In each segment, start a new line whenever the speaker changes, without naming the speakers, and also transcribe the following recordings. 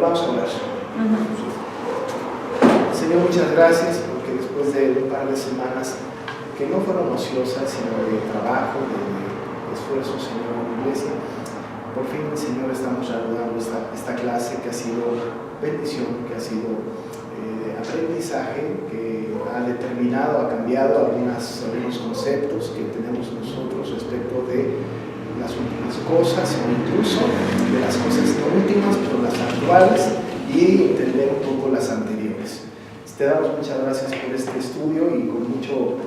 Vamos a orar. Señor, muchas gracias porque después de un par de semanas que no fueron ociosas, sino de trabajo, de esfuerzo, Señor, en la iglesia, por fin, Señor, estamos reanudando esta clase que ha sido bendición, que ha sido aprendizaje, que ha determinado, ha cambiado algunos conceptos que tenemos nosotros respecto de las últimas cosas, o incluso de las cosas no últimas, pero las actuales, y entender un poco las anteriores. Te damos muchas gracias por este estudio y con mucho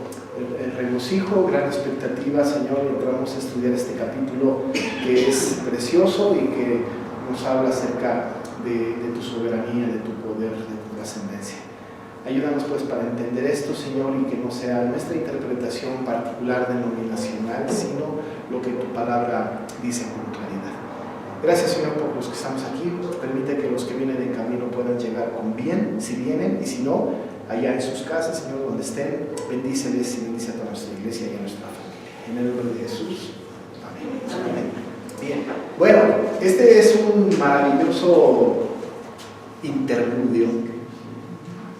regocijo, gran expectativa, Señor, entramos a estudiar este capítulo que es precioso y que nos habla acerca de tu soberanía, de tu poder, de tu trascendencia. Ayúdanos pues para entender esto, Señor, y que no sea nuestra interpretación particular denominacional, sino lo que tu palabra dice con claridad. Gracias, Señor, por los que estamos aquí. Permite que los que vienen en camino puedan llegar con bien, si vienen, y si no, allá en sus casas, Señor, donde estén, bendíceles y bendice a toda nuestra iglesia y a nuestra familia. En el nombre de Jesús. Amén. Amén. Bien. Bueno, este es un maravilloso interludio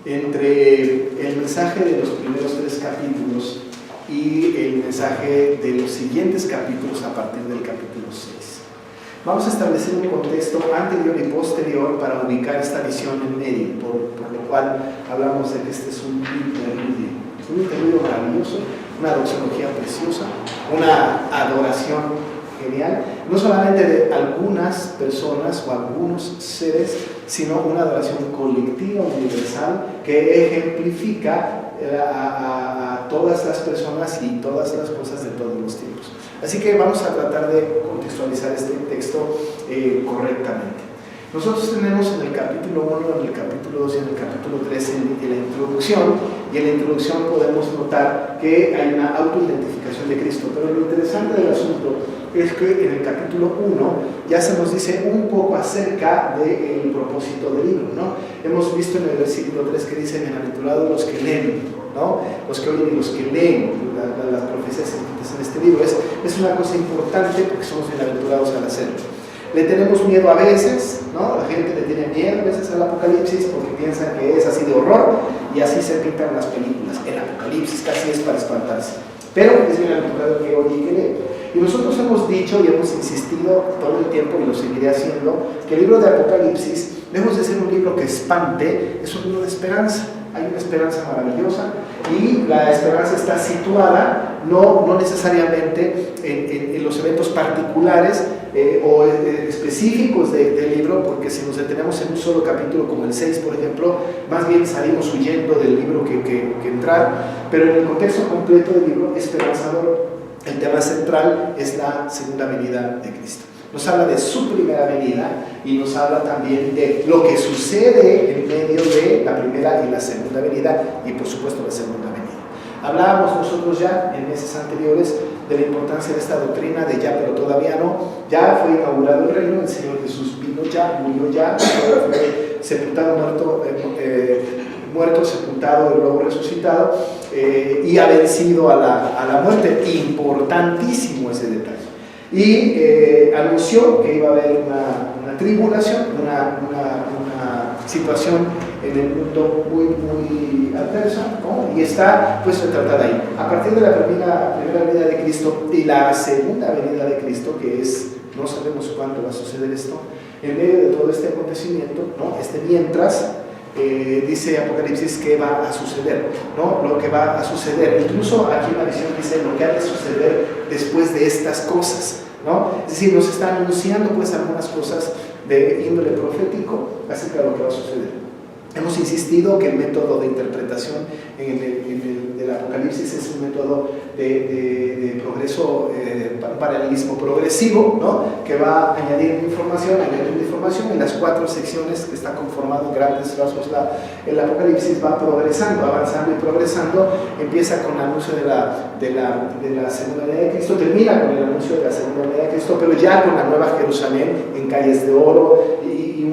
entre el mensaje de los primeros 3 capítulos y el mensaje de los siguientes capítulos a partir del capítulo 6. Vamos a establecer un contexto anterior y posterior para ubicar esta visión en medio, por lo cual hablamos de que este es un interludio maravilloso, una doxología preciosa, una adoración genial, no solamente de algunas personas o algunos seres, sino una adoración colectiva, universal, que ejemplifica a todas las personas y todas las cosas de todos los tiempos. Así que vamos a tratar de contextualizar este texto correctamente. Nosotros tenemos en el capítulo 1, en el capítulo 2 y en el capítulo 3 en la introducción, y en la introducción podemos notar que hay una autoidentificación de Cristo, pero lo interesante del asunto es que en el capítulo 1 ya se nos dice un poco acerca del propósito del libro, ¿no? Hemos visto en el versículo 3 que dice: bienaventurados los que leen, ¿no? Los que oyen y los que leen las profecías escritas en este libro. Es una cosa importante porque somos bienaventurados al hacerlo. Le tenemos miedo a veces, ¿no? La gente le tiene miedo a veces al Apocalipsis porque piensan que es así de horror, y así se pintan las películas. El Apocalipsis casi es para espantarse, pero es bienaventurado el que oye y que lee. Y nosotros hemos dicho y hemos insistido todo el tiempo, y lo seguiré haciendo, que el libro de Apocalipsis, lejos de ser un libro que espante, es un libro de esperanza. Hay una esperanza maravillosa, y la esperanza está situada no necesariamente en los eventos particulares o específicos del libro, porque si nos detenemos en un solo capítulo como el 6, por ejemplo, más bien salimos huyendo del libro que entrar, pero en el contexto completo del libro esperanzador, el tema central es la segunda venida de Cristo. Nos habla de su primera venida y nos habla también de lo que sucede en medio de la primera y la segunda venida, y por supuesto la segunda venida. Hablábamos nosotros ya en meses anteriores de la importancia de esta doctrina de ya pero todavía no. Ya fue inaugurado el reino, el Señor Jesús vino ya, murió ya, fue sepultado, muerto, sepultado y luego resucitado, y ha vencido a la muerte. Importantísimo ese detalle. Y anunció que iba a haber una tribulación, una situación en el mundo muy adversa, ¿no? Y está pues retratada ahí. A partir de la primera venida de Cristo y la segunda venida de Cristo, que es, no sabemos cuándo va a suceder esto, en medio de todo este acontecimiento, ¿no? Mientras, dice Apocalipsis que va a suceder, ¿no? Lo que va a suceder. Incluso aquí en la visión dice lo que ha de suceder después de estas cosas, ¿no? Es decir, nos está anunciando pues algunas cosas de índole profético acerca de lo que va a suceder. Hemos insistido que el método de interpretación del Apocalipsis es un método de progreso, paralelismo progresivo, ¿no? Que va añadiendo información en las 4 secciones que está conformado en grandes rasgos. El Apocalipsis va progresando, avanzando y progresando. Empieza con el anuncio de la segunda venida de Cristo, termina con el anuncio de la segunda venida de Cristo, pero ya con la nueva Jerusalén en calles de oro y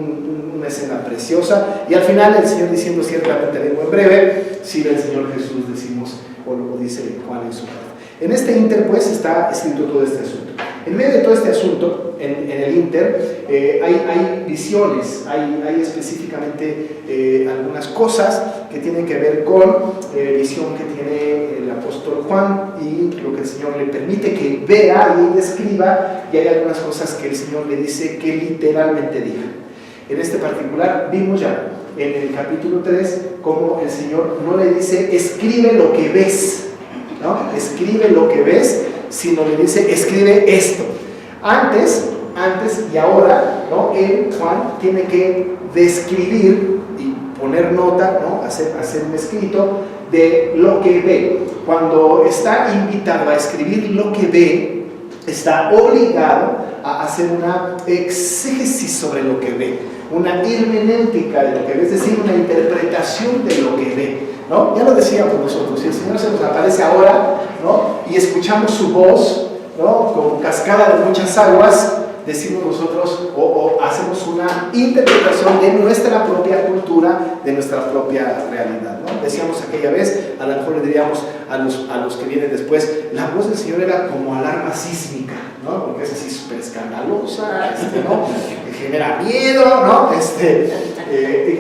una escena preciosa, y al final el Señor diciendo: ciertamente vengo en breve, si el Señor Jesús, decimos, o lo dice Juan en su carta. En este ínter pues está escrito todo este asunto. En medio de todo este asunto, en el Inter, hay visiones, hay específicamente algunas cosas que tienen que ver con visión que tiene el apóstol Juan y lo que el Señor le permite que vea y describa, y hay algunas cosas que el Señor le dice que literalmente diga. En este particular vimos ya en el capítulo 3 cómo el Señor no le dice escribe lo que ves, ¿no? Escribe lo que ves, sino le dice escribe esto. Antes y ahora, ¿no? Él, Juan, tiene que describir y poner nota, ¿no? hacer un escrito de lo que ve. Cuando está invitado a escribir lo que ve, está obligado a hacer una exégesis sobre lo que ve, una hermenéutica de lo que ve, es decir, una interpretación de lo que ve, ¿no? Ya lo decíamos nosotros, si el Señor se nos aparece ahora, ¿no? Y escuchamos su voz, ¿no? Como cascada de muchas aguas, decimos nosotros o hacemos una interpretación de nuestra propia cultura, de nuestra propia realidad, ¿no? Decíamos aquella vez, a lo mejor le diríamos a los que vienen después, la voz del Señor era como alarma sísmica, ¿no? Porque es así súper escandalosa, ¿no? Genera miedo, ¿no?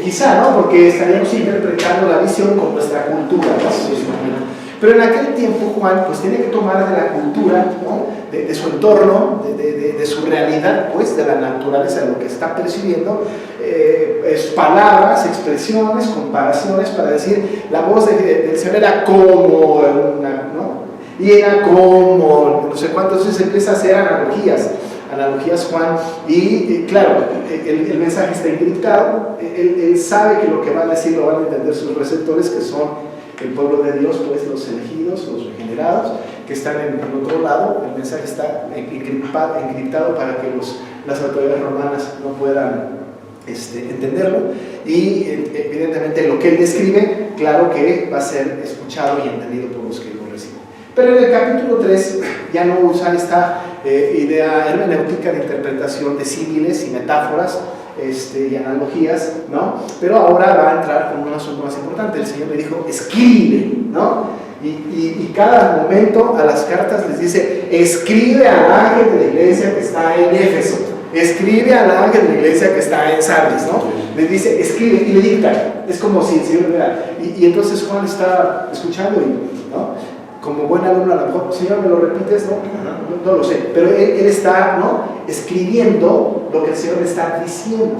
Quizá, ¿no? Porque estaríamos interpretando la visión con nuestra cultura, ¿no? Pero en aquel tiempo Juan pues tiene que tomar de la cultura, ¿no? de su entorno, de su realidad, pues de la naturaleza, de lo que está percibiendo, palabras, expresiones, comparaciones para decir la voz del Señor era como una, ¿no? Y era como no sé cuánto. Entonces empieza a hacer analogías Juan, y claro, el mensaje está encriptado, él sabe que lo que va a decir lo van a entender sus receptores, que son el pueblo de Dios, pues los elegidos, los regenerados, que están en el otro lado. El mensaje está encriptado para que las autoridades romanas no puedan entenderlo, y evidentemente lo que él describe, claro que va a ser escuchado y entendido por los que lo reciben. Pero en el capítulo 3 ya no usan esta idea hermenéutica de interpretación de símiles y metáforas y analogías, ¿no? Pero ahora va a entrar con un asunto más importante. El Señor le dijo, escribe, ¿no? Y cada momento a las cartas les dice, escribe al ángel de la iglesia que está en Éfeso, escribe al ángel de la iglesia que está en Sardis, ¿no? Les dice, escribe, y le dicta. Es como si el Señor le diera. Y entonces Juan está escuchando, ¿no? Como buen alumno, a lo mejor, Señor, ¿me lo repites? No lo sé, pero él está, ¿no? escribiendo lo que el Señor le está diciendo.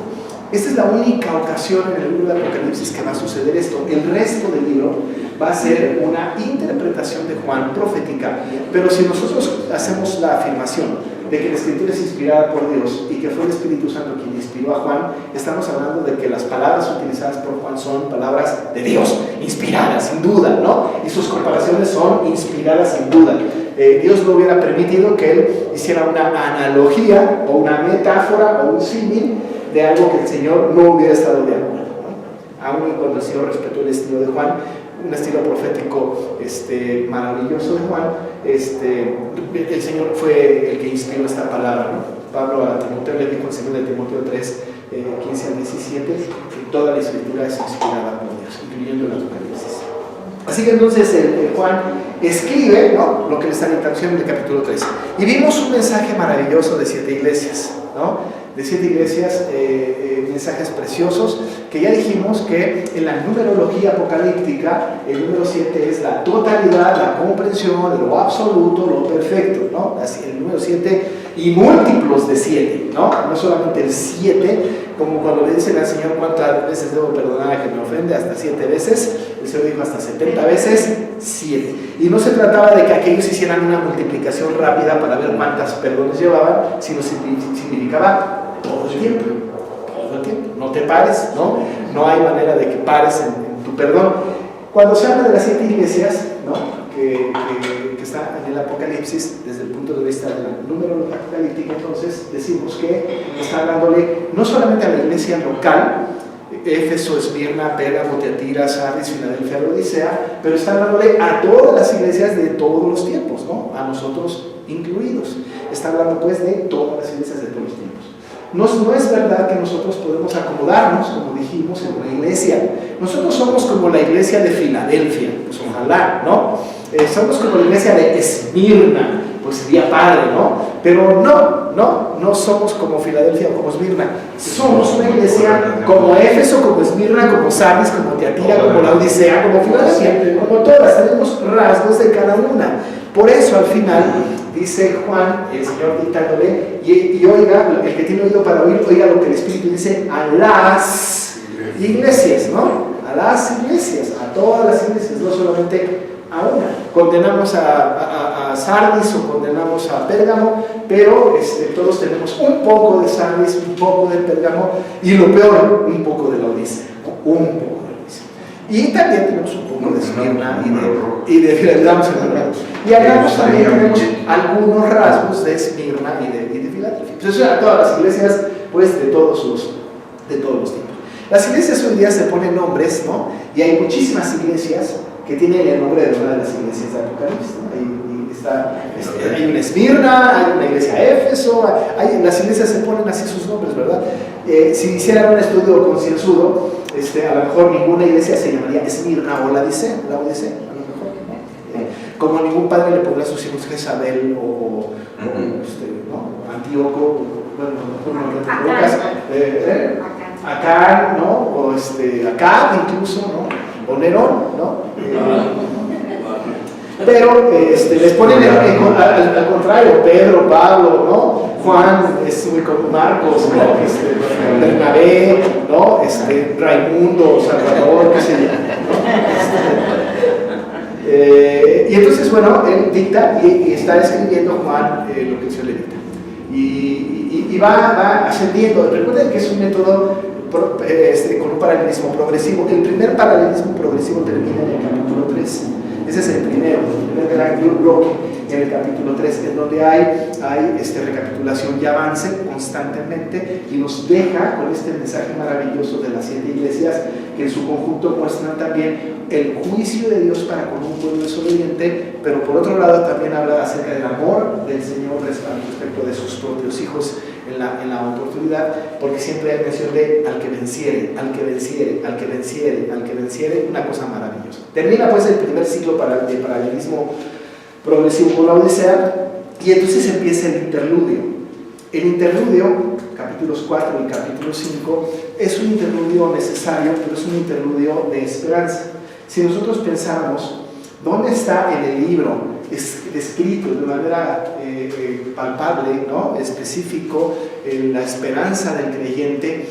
Esta es la única ocasión en el libro de Apocalipsis que va a suceder esto. El resto del libro va a ser una interpretación de Juan profética. Pero si nosotros hacemos la afirmación de que la Escritura es inspirada por Dios y que fue el Espíritu Santo quien inspiró a Juan, estamos hablando de que las palabras utilizadas por Juan son palabras de Dios, inspiradas sin duda, ¿no? Y sus comparaciones son inspiradas sin duda. Dios no hubiera permitido que él hiciera una analogía o una metáfora o un símil de algo que el Señor no hubiera estado de acuerdo, ¿no? Aún cuando el Señor respetó el estilo de Juan, un estilo profético maravilloso de Juan, el Señor fue el que inspiró esta palabra, ¿no? Pablo a Timoteo le dijo en 2 Timoteo 3, 15 al 17, que toda la Escritura es inspirada por Dios, incluyendo el Apocalipsis. Así que entonces Juan escribe, ¿no? Lo que le está diciendo en el capítulo 3. Y vimos un mensaje maravilloso de 7 iglesias, ¿no? De 7 iglesias, mensajes preciosos, que ya dijimos que en la numerología apocalíptica el número 7 es la totalidad, la comprensión de lo absoluto, lo perfecto, ¿no? Así, el número 7 y múltiplos de 7, ¿no? No solamente el 7, como cuando le dicen al Señor cuántas veces debo perdonar a quien me ofende, hasta 7 veces, el Señor dijo hasta 70 veces 7. Y no se trataba de que aquellos hicieran una multiplicación rápida para ver cuántas perdones llevaban, sino significaba todo el tiempo, no te pares, ¿no? No hay manera de que pares en tu perdón. Cuando se habla de las 7 iglesias, ¿no? que está en el Apocalipsis, desde el punto de vista del número apocalíptico, entonces decimos que está hablándole no solamente a la iglesia local, Éfeso, Esmirna, Pérgamo, Tiatira, Sardis, Filadelfia, Odisea, pero está hablándole a todas las iglesias de todos los tiempos, ¿no? A nosotros incluidos. Está hablando pues de todas las iglesias de todos los tiempos. No es verdad que nosotros podemos acomodarnos, como dijimos, en una iglesia. Nosotros somos como la iglesia de Filadelfia, pues ojalá, ¿no? Somos como la iglesia de Esmirna, pues sería padre, ¿no? Pero no somos como Filadelfia o como Esmirna. Somos una iglesia como Éfeso, como Esmirna, como Sardis, como Tiatira, como Laodicea, como Filadelfia, como todas. Tenemos rasgos de cada una. Por eso al final dice Juan, el Señor dictándole, y oiga, el que tiene oído para oír, oiga lo que el Espíritu dice a las iglesias, ¿no? A las iglesias, a todas las iglesias, no solamente a una. Condenamos a Sardis o condenamos a Pérgamo, pero todos tenemos un poco de Sardis, un poco de Pérgamo y lo peor, un poco de Laodicea, un poco de Laodicea. Y también tenemos un poco de Esmirna y de Filadelfia. Y hablamos también, tenemos algunos rasgos de Esmirna y de Filadelfia. Entonces, a todas las iglesias, pues de todos los tiempos. Las iglesias hoy día se ponen nombres, ¿no? Y hay muchísimas iglesias que tienen el nombre de una de las iglesias de Apocalipsis, ¿no? Hay una Esmirna, hay una iglesia Éfeso, las iglesias se ponen así sus nombres, ¿verdad? Si hicieran un estudio concienzudo, a lo mejor ninguna iglesia se llamaría Esmirna o Laodicea, a lo mejor, ¿no? Como ningún padre le pondrá a sus hijos Jezabel o ¿no? Antíoco, Acán, ¿no? O Acab incluso, ¿no? O Nerón, ¿no? Pero les ponen al contrario, Pedro, Pablo, ¿no? Juan, es muy como Marcos, ¿no? Bernabé, ¿no? Raimundo, Salvador, qué sé yo, ¿no? Y entonces, bueno, él dicta y está escribiendo Juan lo que el Señor le dicta. Y va ascendiendo. Recuerden que es un método con un paralelismo progresivo. El primer paralelismo progresivo termina en el capítulo 3. Ese es el primer gran bloque en el capítulo 3, en donde hay recapitulación y avance constantemente y nos deja con este mensaje maravilloso de las 7 iglesias que en su conjunto muestran también el juicio de Dios para con un pueblo desobediente, pero por otro lado también habla acerca del amor del Señor respecto de sus propios hijos en la oportunidad, porque siempre hay mención de al que venciere, al que venciere, al que venciere, al que venciere, una cosa maravillosa. Termina pues el primer ciclo de paralelismo progresivo con la Odisea, y entonces empieza el interludio. El interludio, capítulos 4 y capítulo 5, es un interludio necesario, pero es un interludio de esperanza. Si nosotros pensamos, ¿dónde está en el libro descrito de manera palpable, ¿no? Específico, la esperanza del creyente,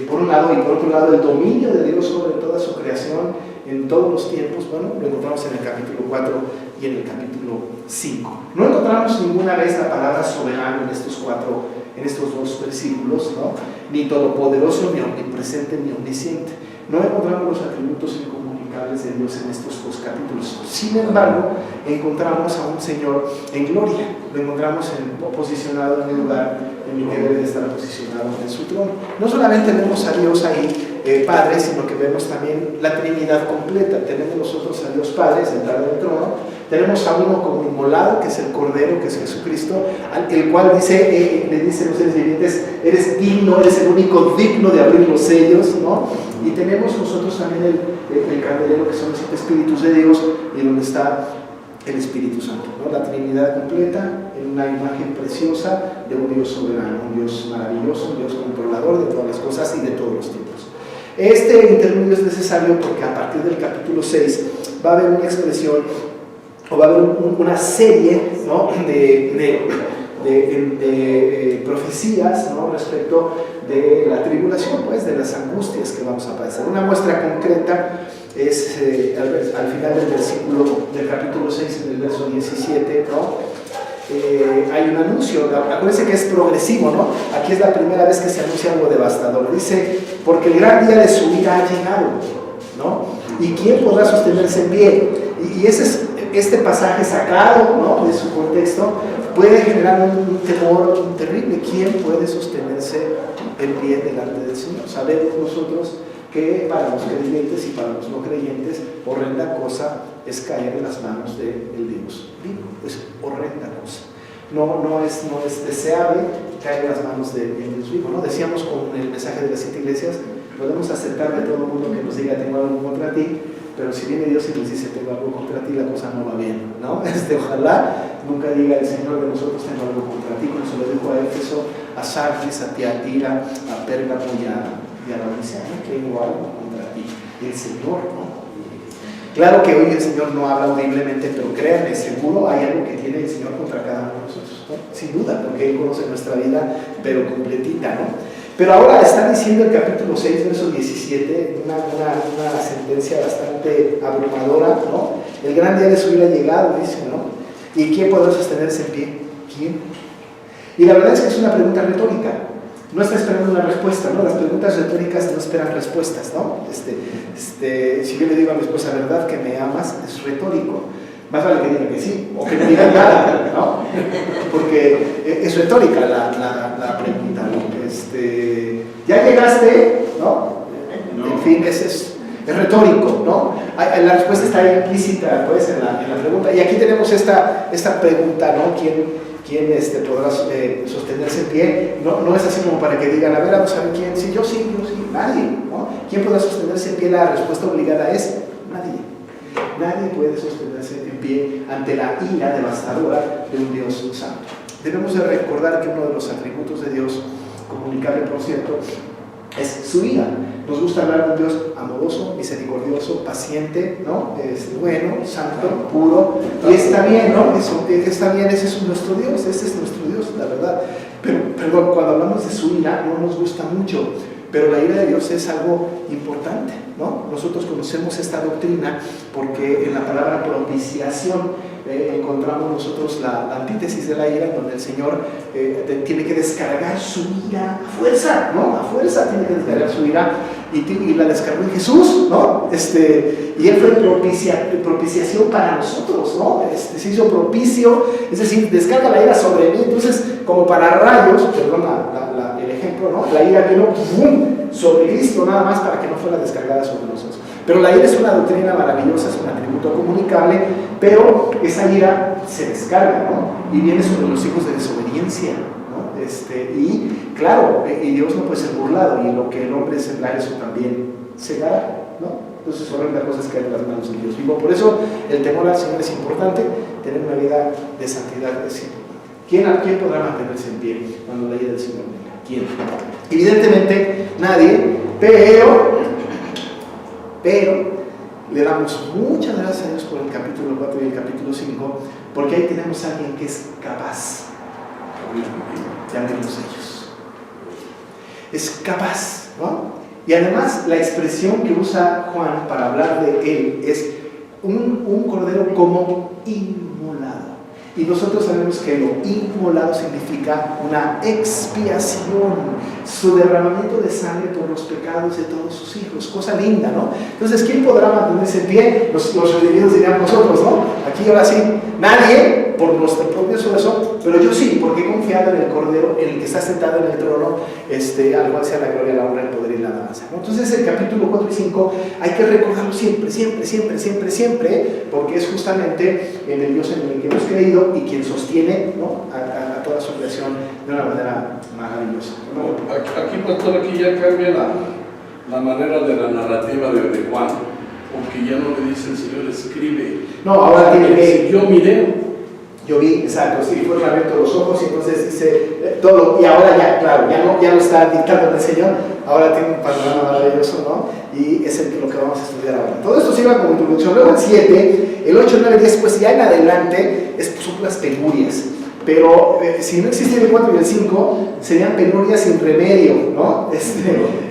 por un lado, y por otro lado el dominio de Dios sobre toda su creación en todos los tiempos? Bueno, lo encontramos en el capítulo 4 y en el capítulo 5. No encontramos ninguna vez la palabra soberano en estos dos versículos, ¿no? Ni todopoderoso, ni omnipresente, ni omnisciente. No encontramos los atributos incomunicables de Dios en estos 2 capítulos. Sin embargo, encontramos a un Señor en gloria. Lo encontramos posicionado en el lugar en el que debe de estar posicionado en su trono. No solamente vemos a Dios ahí, Padre, sino que vemos también la Trinidad completa. Tenemos nosotros a Dios Padre sentado en el trono. Tenemos a uno como inmolado, que es el Cordero, que es Jesucristo, el cual le dice a los seres vivientes: eres digno, eres el único digno de abrir los sellos, ¿no? Y tenemos nosotros también el candelero, que son los 7 espíritus de Dios, y donde está el Espíritu Santo, ¿no? La Trinidad completa en una imagen preciosa de un Dios soberano, un Dios maravilloso, un Dios controlador de todas las cosas y de todos los tiempos. Este interludio es necesario porque a partir del capítulo 6 va a haber una expresión, o va a haber una serie, ¿no? de profecías, ¿no? Respecto de la tribulación, pues, de las angustias que vamos a padecer. Una muestra concreta es al final del capítulo 6, en el verso 17, ¿no? Hay un anuncio, acuérdense que es progresivo, ¿no? Aquí es la primera vez que se anuncia algo devastador. Dice: porque el gran día de su ira ha llegado, ¿no? ¿Y quién podrá sostenerse en pie? Y este pasaje sacado, ¿no? De su contexto puede generar un temor terrible. ¿Quién puede sostenerse en pie delante del Señor? Sabemos nosotros que para los creyentes y para los no creyentes, horrenda cosa es caer en las manos del Dios vivo. Es horrenda cosa. No es deseable caer en las manos del Dios vivo, ¿no? Decíamos con el mensaje de las 7 iglesias: podemos aceptar de todo el mundo que nos diga tengo algo contra ti, pero si viene Dios y nos dice tengo algo contra ti, la cosa no va bien, ¿no? Ojalá nunca diga el Señor de nosotros tengo algo contra ti, como se lo dijo a Éfeso, a Sardis, a Tiatira, a Pérgamo y a la Odisea, ¿no? Tengo algo contra ti, y el Señor, ¿no? Claro que hoy el Señor no habla audiblemente, pero créanme, seguro hay algo que tiene el Señor contra cada uno de nosotros, ¿no? Sin duda, porque Él conoce nuestra vida, pero completita, ¿no? Pero ahora está diciendo el capítulo 6, verso 17, una sentencia bastante abrumadora, ¿no? El gran día de su ira ha llegado, dice, ¿no? ¿Y quién podrá sostenerse en pie? ¿Quién? Y la verdad es que es una pregunta retórica. No está esperando una respuesta, ¿no? Las preguntas retóricas no esperan respuestas, ¿no? Si yo le digo a mi esposa, ¿verdad que me amas? Es retórico. Más vale que diga que sí, o que no diga nada, ¿no? Porque es retórica la pregunta, ¿no? ¿Ya llegaste? ¿No? En fin, es retórico, ¿no? La respuesta está implícita, pues, en la pregunta. Y aquí tenemos esta pregunta, ¿no? ¿Quién podrá sostenerse en pie? No es así como para que digan, a ver, vamos a ver quién. Sí, yo sí, nadie, ¿no? ¿Quién podrá sostenerse en pie? La respuesta obligada es nadie. Nadie puede sostenerse en pie ante la ira devastadora de un Dios santo. Debemos de recordar que uno de los atributos de Dios, comunicable por cierto, es su ira. Nos gusta hablar de un Dios amoroso, misericordioso, paciente, ¿no? Bueno, santo, puro, y está bien, ¿no? Está bien, ese es nuestro Dios, ese es nuestro Dios, la verdad. Pero, perdón, cuando hablamos de su ira no nos gusta mucho, pero la ira de Dios es algo importante, ¿no? Nosotros conocemos esta doctrina porque en la palabra propiciación encontramos nosotros la antítesis de la ira, donde el Señor tiene que descargar su ira a fuerza, ¿no? A fuerza tiene que descargar su ira y la descargó en Jesús, ¿no? Y Él fue propiciación para nosotros, ¿no? Se hizo propicio, es decir, descarga la ira sobre mí, entonces como para rayos, perdón el ejemplo, ¿no? La ira vino ¡bum! Sobre Cristo nada más para que no fuera descargada sobre nosotros. Pero la ira es una doctrina maravillosa, es un atributo comunicable, pero esa ira se descarga, ¿no? Y viene sobre los hijos de desobediencia, ¿no? Y claro, y Dios no puede ser burlado, y lo que el hombre sembrar, eso también segará, ¿no? Entonces, horrenda cosa es caer en las manos de Dios vivo. Por eso, el temor al Señor es importante, tener una vida de santidad es importante. ¿Quién podrá mantenerse en pie cuando la ira del Señor venga? ¿Quién? Evidentemente, nadie, pero le damos muchas gracias a Dios por el capítulo 4 y el capítulo 5, porque ahí tenemos a alguien que es capaz de abrir los sellos. Es capaz, ¿no? Y además la expresión que usa Juan para hablar de él es un cordero como inmolado. Y nosotros sabemos que lo inmolado significa una expiación, su derramamiento de sangre por los pecados de todos sus hijos, cosa linda, ¿no? Entonces, ¿quién podrá mantenerse en pie? Los redimidos dirían nosotros, ¿no? Aquí ahora sí, nadie, por nuestro propio esfuerzo, pero yo sí, porque he confiado en el Cordero, en el que está sentado en el trono, al cual sea la gloria, la honra, el poder y la alabanza, ¿no? Entonces, el capítulo 4 y 5 hay que recordarlo siempre, porque es justamente en el Dios en el que hemos creído y quien sostiene, ¿no? a toda su creación de una manera maravillosa.
Aquí, pastor, aquí ya cambia la manera de la narrativa de Juan, porque ya no le dice el Señor escribe.
No, ahora tiene que
yo miré.
Yo vi, exacto, sí, fueron abiertos los ojos y entonces dice todo, y ahora ya, claro, ya lo está dictando el Señor, ahora tiene un panorama maravilloso, ¿no? Y es lo que vamos a estudiar ahora. Todo esto sirve como introducción. Luego el 7, el 8, 9, 10, pues ya en adelante son las penurias. Pero si no existiera el 4 y el 5, serían penurias sin remedio, ¿no?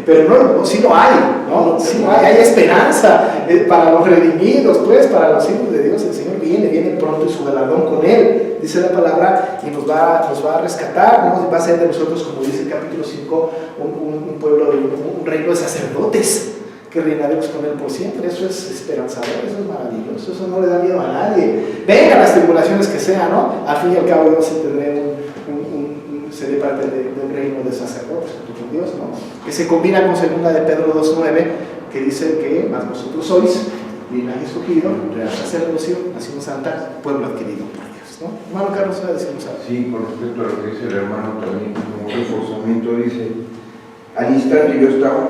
Pero no, sí lo hay, ¿no? Sí lo hay esperanza para los redimidos, pues, para los hijos de Dios. El Señor viene pronto y su galardón con Él, dice la palabra, y nos va a rescatar, ¿no? Va a ser de nosotros, como dice el capítulo 5, un pueblo, un reino de sacerdotes que reinaremos con Él por siempre. Eso es esperanzador, eso es maravilloso, eso no le da miedo a nadie. Vengan las tribulaciones que sean, ¿no? Al fin y al cabo yo seré parte de un reino de sacerdotes junto con Dios, ¿no? Que se combina con 2 de Pedro 2:9, que dice que más vosotros sois linaje escogido, real sacerdocio, nación santa, pueblo adquirido por Dios, ¿no? Hermano Carlos, ¿va a decirnos algo?
Sí, con respecto a lo que dice el hermano también, como reforzamiento dice, al instante yo estaba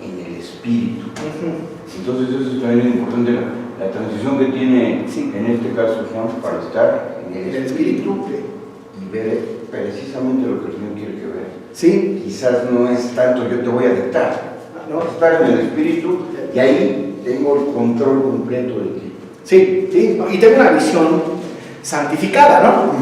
en el Espíritu. espíritu. Entonces eso es también importante, la transición que tiene en este caso Juan para estar en el espíritu y ver precisamente lo que el Señor quiere que vea.
Sí.
Quizás no es tanto yo te voy a dictar, no, estar en el espíritu y ahí tengo el control completo de ti.
Sí, sí, y tengo una visión santificada, ¿no?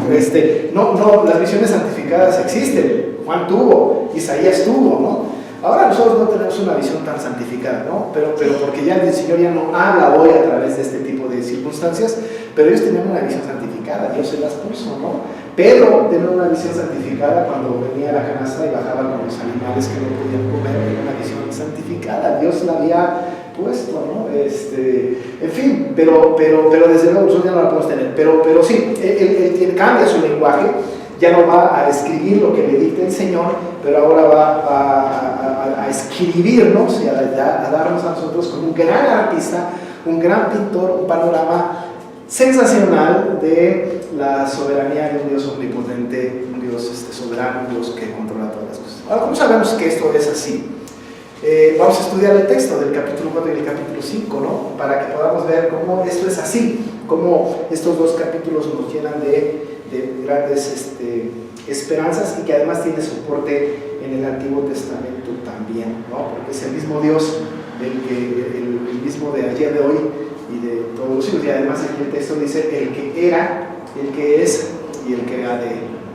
No, las visiones santificadas existen. Juan tuvo, Isaías tuvo, ¿no? Ahora nosotros no tenemos una visión tan santificada, ¿no? Pero porque ya el Señor ya no habla hoy a través de este tipo de circunstancias, pero ellos tenían una visión santificada, Dios se las puso, ¿no? Pedro tenía una visión santificada cuando venía a la canasta y bajaba con los animales que no podían comer, tenía una visión santificada, Dios la había puesto, ¿no? En fin, pero desde luego nosotros ya no la podemos tener, pero sí, él cambia su lenguaje, ya no va a escribir lo que le dicta el Señor, pero ahora va a escribirnos y a darnos a nosotros como un gran artista, un gran pintor, un panorama sensacional de la soberanía de un Dios omnipotente, un Dios soberano, un Dios que controla todas las cosas. Ahora, ¿cómo sabemos que esto es así? Vamos a estudiar el texto del capítulo 4 y el capítulo 5, ¿no? Para que podamos ver cómo esto es así, cómo estos dos capítulos nos llenan de grandes esperanzas y que además tiene soporte en el Antiguo Testamento también, ¿no? Porque es el mismo Dios, el mismo de ayer, de hoy y de todos los siglos. Y además aquí el texto dice el que era, el que es y el que ha de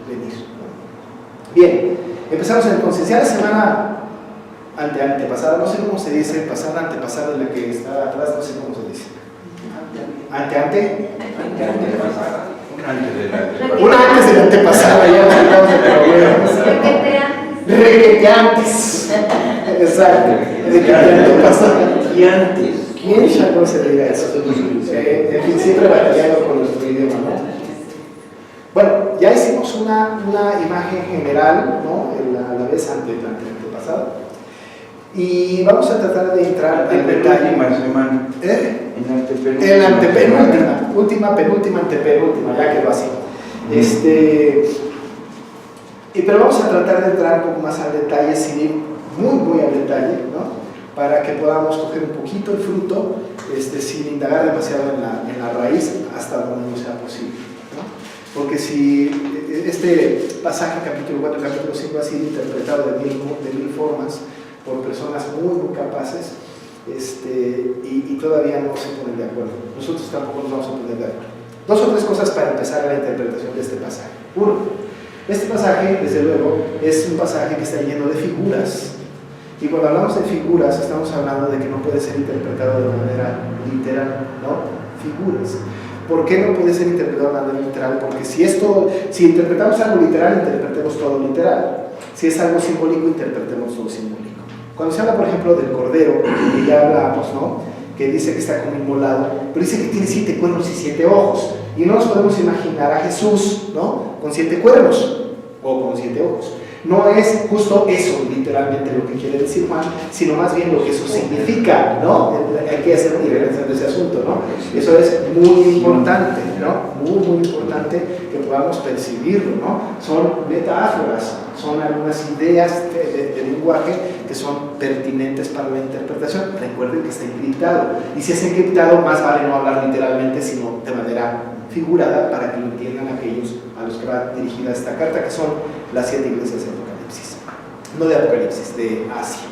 venir, ¿no? Bien, empezamos entonces. Ya la semana antepasada, no sé cómo se dice, pasada, antepasada, de la que está atrás, no sé cómo se dice.
Antepasada.
Una antes de la antepasada, ya nos quitamos de problemas. Requete antes. Exacto. Requete antepasada.
Y antes.
¿Quién ya no se diga eso? En fin, siempre batallando con nuestro idioma, ¿no? Bueno, ya hicimos una imagen general, ¿no? A la vez antepasada. Y vamos a tratar de entrar en detalle.
Semana.
En la antepenúltima, penúltima, antepenúltima, ya quedó así. Pero vamos a tratar de entrar un poco más al detalle, sin ir muy al detalle, ¿no? Para que podamos coger un poquito el fruto, sin indagar demasiado en la raíz, hasta donde no sea posible, ¿no? Porque si este pasaje, capítulo 4, capítulo 5, ha sido interpretado de mil formas, por personas muy capaces, y todavía no se ponen de acuerdo. Nosotros tampoco nos vamos a poner de acuerdo. Dos o tres cosas para empezar la interpretación de este pasaje. Uno, este pasaje, desde luego, es un pasaje que está lleno de figuras. Y cuando hablamos de figuras, estamos hablando de que no puede ser interpretado de manera literal, ¿no? Figuras. ¿Por qué no puede ser interpretado de manera literal? Porque si interpretamos algo literal, interpretemos todo literal. Si es algo simbólico, interpretemos todo simbólico. Cuando se habla, por ejemplo, del cordero, que ya hablamos, ¿no? Que dice que está como inmolado, pero dice que tiene 7 cuernos y 7 ojos. Y no nos podemos imaginar a Jesús, ¿no? Con 7 cuernos o con 7 ojos. No es justo eso, literalmente, lo que quiere decir Juan, sino más bien lo que eso significa, ¿no? Hay que hacer una diferencia de ese asunto, ¿no? Eso es muy importante, ¿no? Muy importante que podamos percibirlo, ¿no? Son metáforas, son algunas ideas de lenguaje que son pertinentes para la interpretación. Recuerden que está encriptado, y si es encriptado, más vale no hablar literalmente, sino de manera figurada, para que lo entiendan aquellos a los que va dirigida esta carta, que son las 7 iglesias de Apocalipsis, no de Apocalipsis, de Asia.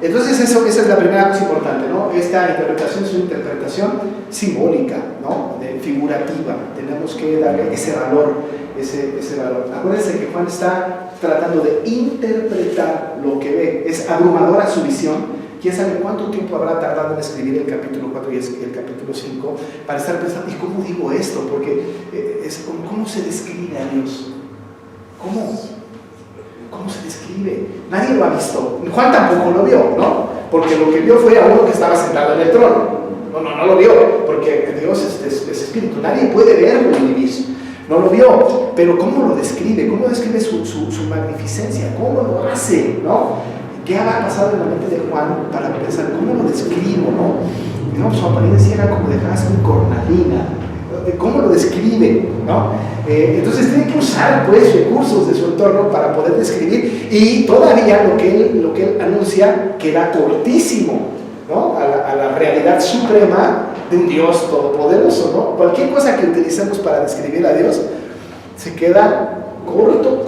Entonces esa es la primera cosa importante, ¿no? Esta interpretación es una interpretación simbólica, ¿no? Figurativa. Tenemos que darle ese valor, ese valor. Acuérdense que Juan está tratando de interpretar lo que ve. Es abrumadora su visión. ¿Quién sabe cuánto tiempo habrá tardado en escribir el capítulo 4 y el capítulo 5 para estar pensando, ¿y cómo digo esto? Porque ¿cómo se describe a Dios? ¿Cómo se describe? Nadie lo ha visto. Juan tampoco lo vio, ¿no? Porque lo que vio fue a uno que estaba sentado en el trono. No lo vio, porque Dios es espíritu. Nadie puede verlo y vivir. No lo vio, pero ¿cómo lo describe? ¿Cómo describe su magnificencia? ¿Cómo lo hace? ¿No? ¿Qué habrá pasado en la mente de Juan para pensar cómo lo describo? ¿No? Su apariencia era como de jaspe y cornalina. cómo lo describe, ¿no? Entonces tiene que usar pues recursos de su entorno para poder describir, y todavía lo que él anuncia queda cortísimo, ¿no? A la realidad suprema de un Dios todopoderoso, ¿no? Cualquier cosa que utilicemos para describir a Dios se queda corto.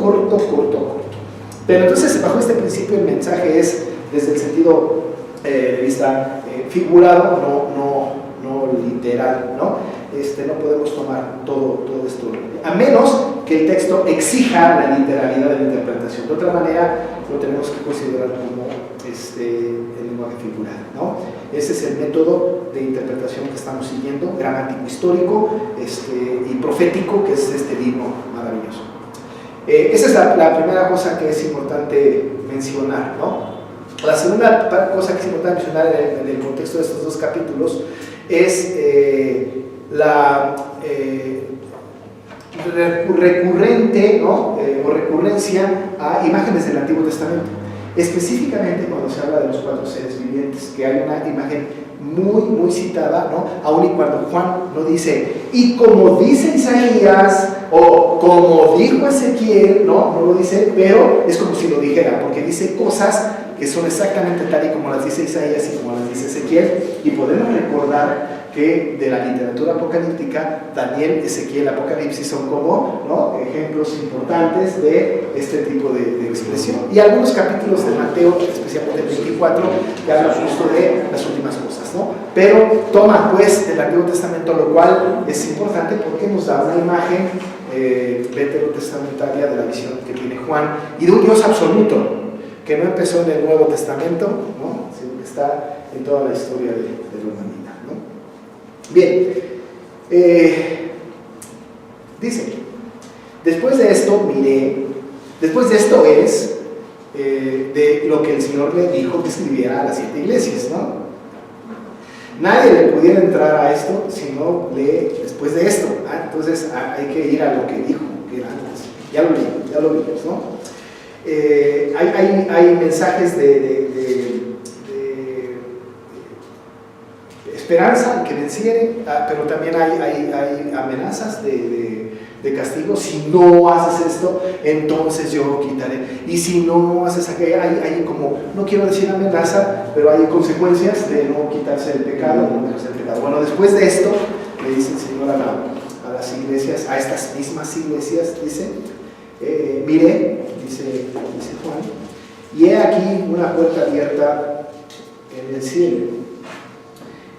Pero entonces, bajo este principio, el mensaje es desde el sentido de vista figurado, no literal, ¿no? No podemos tomar todo esto, a menos que el texto exija la literalidad de la interpretación. De otra manera, lo tenemos que considerar como el lenguaje figurado, ¿no? Ese es el método de interpretación que estamos siguiendo, gramático histórico y profético, que es este libro maravilloso. Esa es la primera cosa que es importante mencionar, ¿no? La segunda cosa que es importante mencionar en el contexto de estos dos capítulos es la recurrente, ¿no? O recurrencia a imágenes del Antiguo Testamento, específicamente cuando se habla de los 4 seres vivientes, que hay una imagen muy citada, ¿no? Aun y cuando Juan no dice, y como dice Isaías, o como dijo Ezequiel, no lo dice, pero es como si lo dijera, porque dice cosas que son exactamente tal y como las dice Isaías y como las dice Ezequiel, y podemos recordar que de la literatura apocalíptica, Daniel, Ezequiel, Apocalipsis son como, ¿no? Ejemplos importantes de este tipo de expresión. Y algunos capítulos de Mateo, especialmente el 24, que hablan justo de las últimas cosas, ¿no? Pero toma pues del Antiguo Testamento, lo cual es importante porque nos da una imagen veterotestamentaria de la visión que tiene Juan y de un Dios absoluto, que no empezó en el Nuevo Testamento, ¿no? Sino que está en toda la historia de la humanidad, ¿no? Bien, dice, después de esto miré, después de esto es de lo que el Señor le dijo que escribiera a las 7 iglesias, ¿no? Nadie le pudiera entrar a esto si no lee después de esto, ¿no? Entonces hay que ir a lo que dijo, que era antes. Ya lo vimos, ¿no? Hay mensajes de esperanza que venciere, pero también hay amenazas de castigo. Si no haces esto, entonces yo quitaré. Y si no haces aquello, hay como, no quiero decir amenaza, pero hay consecuencias de no quitarse el pecado, no dejarse el pecado. Bueno, después de esto, le dice el Señor a las iglesias, a estas mismas iglesias, dice, miré, dice Juan, y he aquí una puerta abierta en el cielo.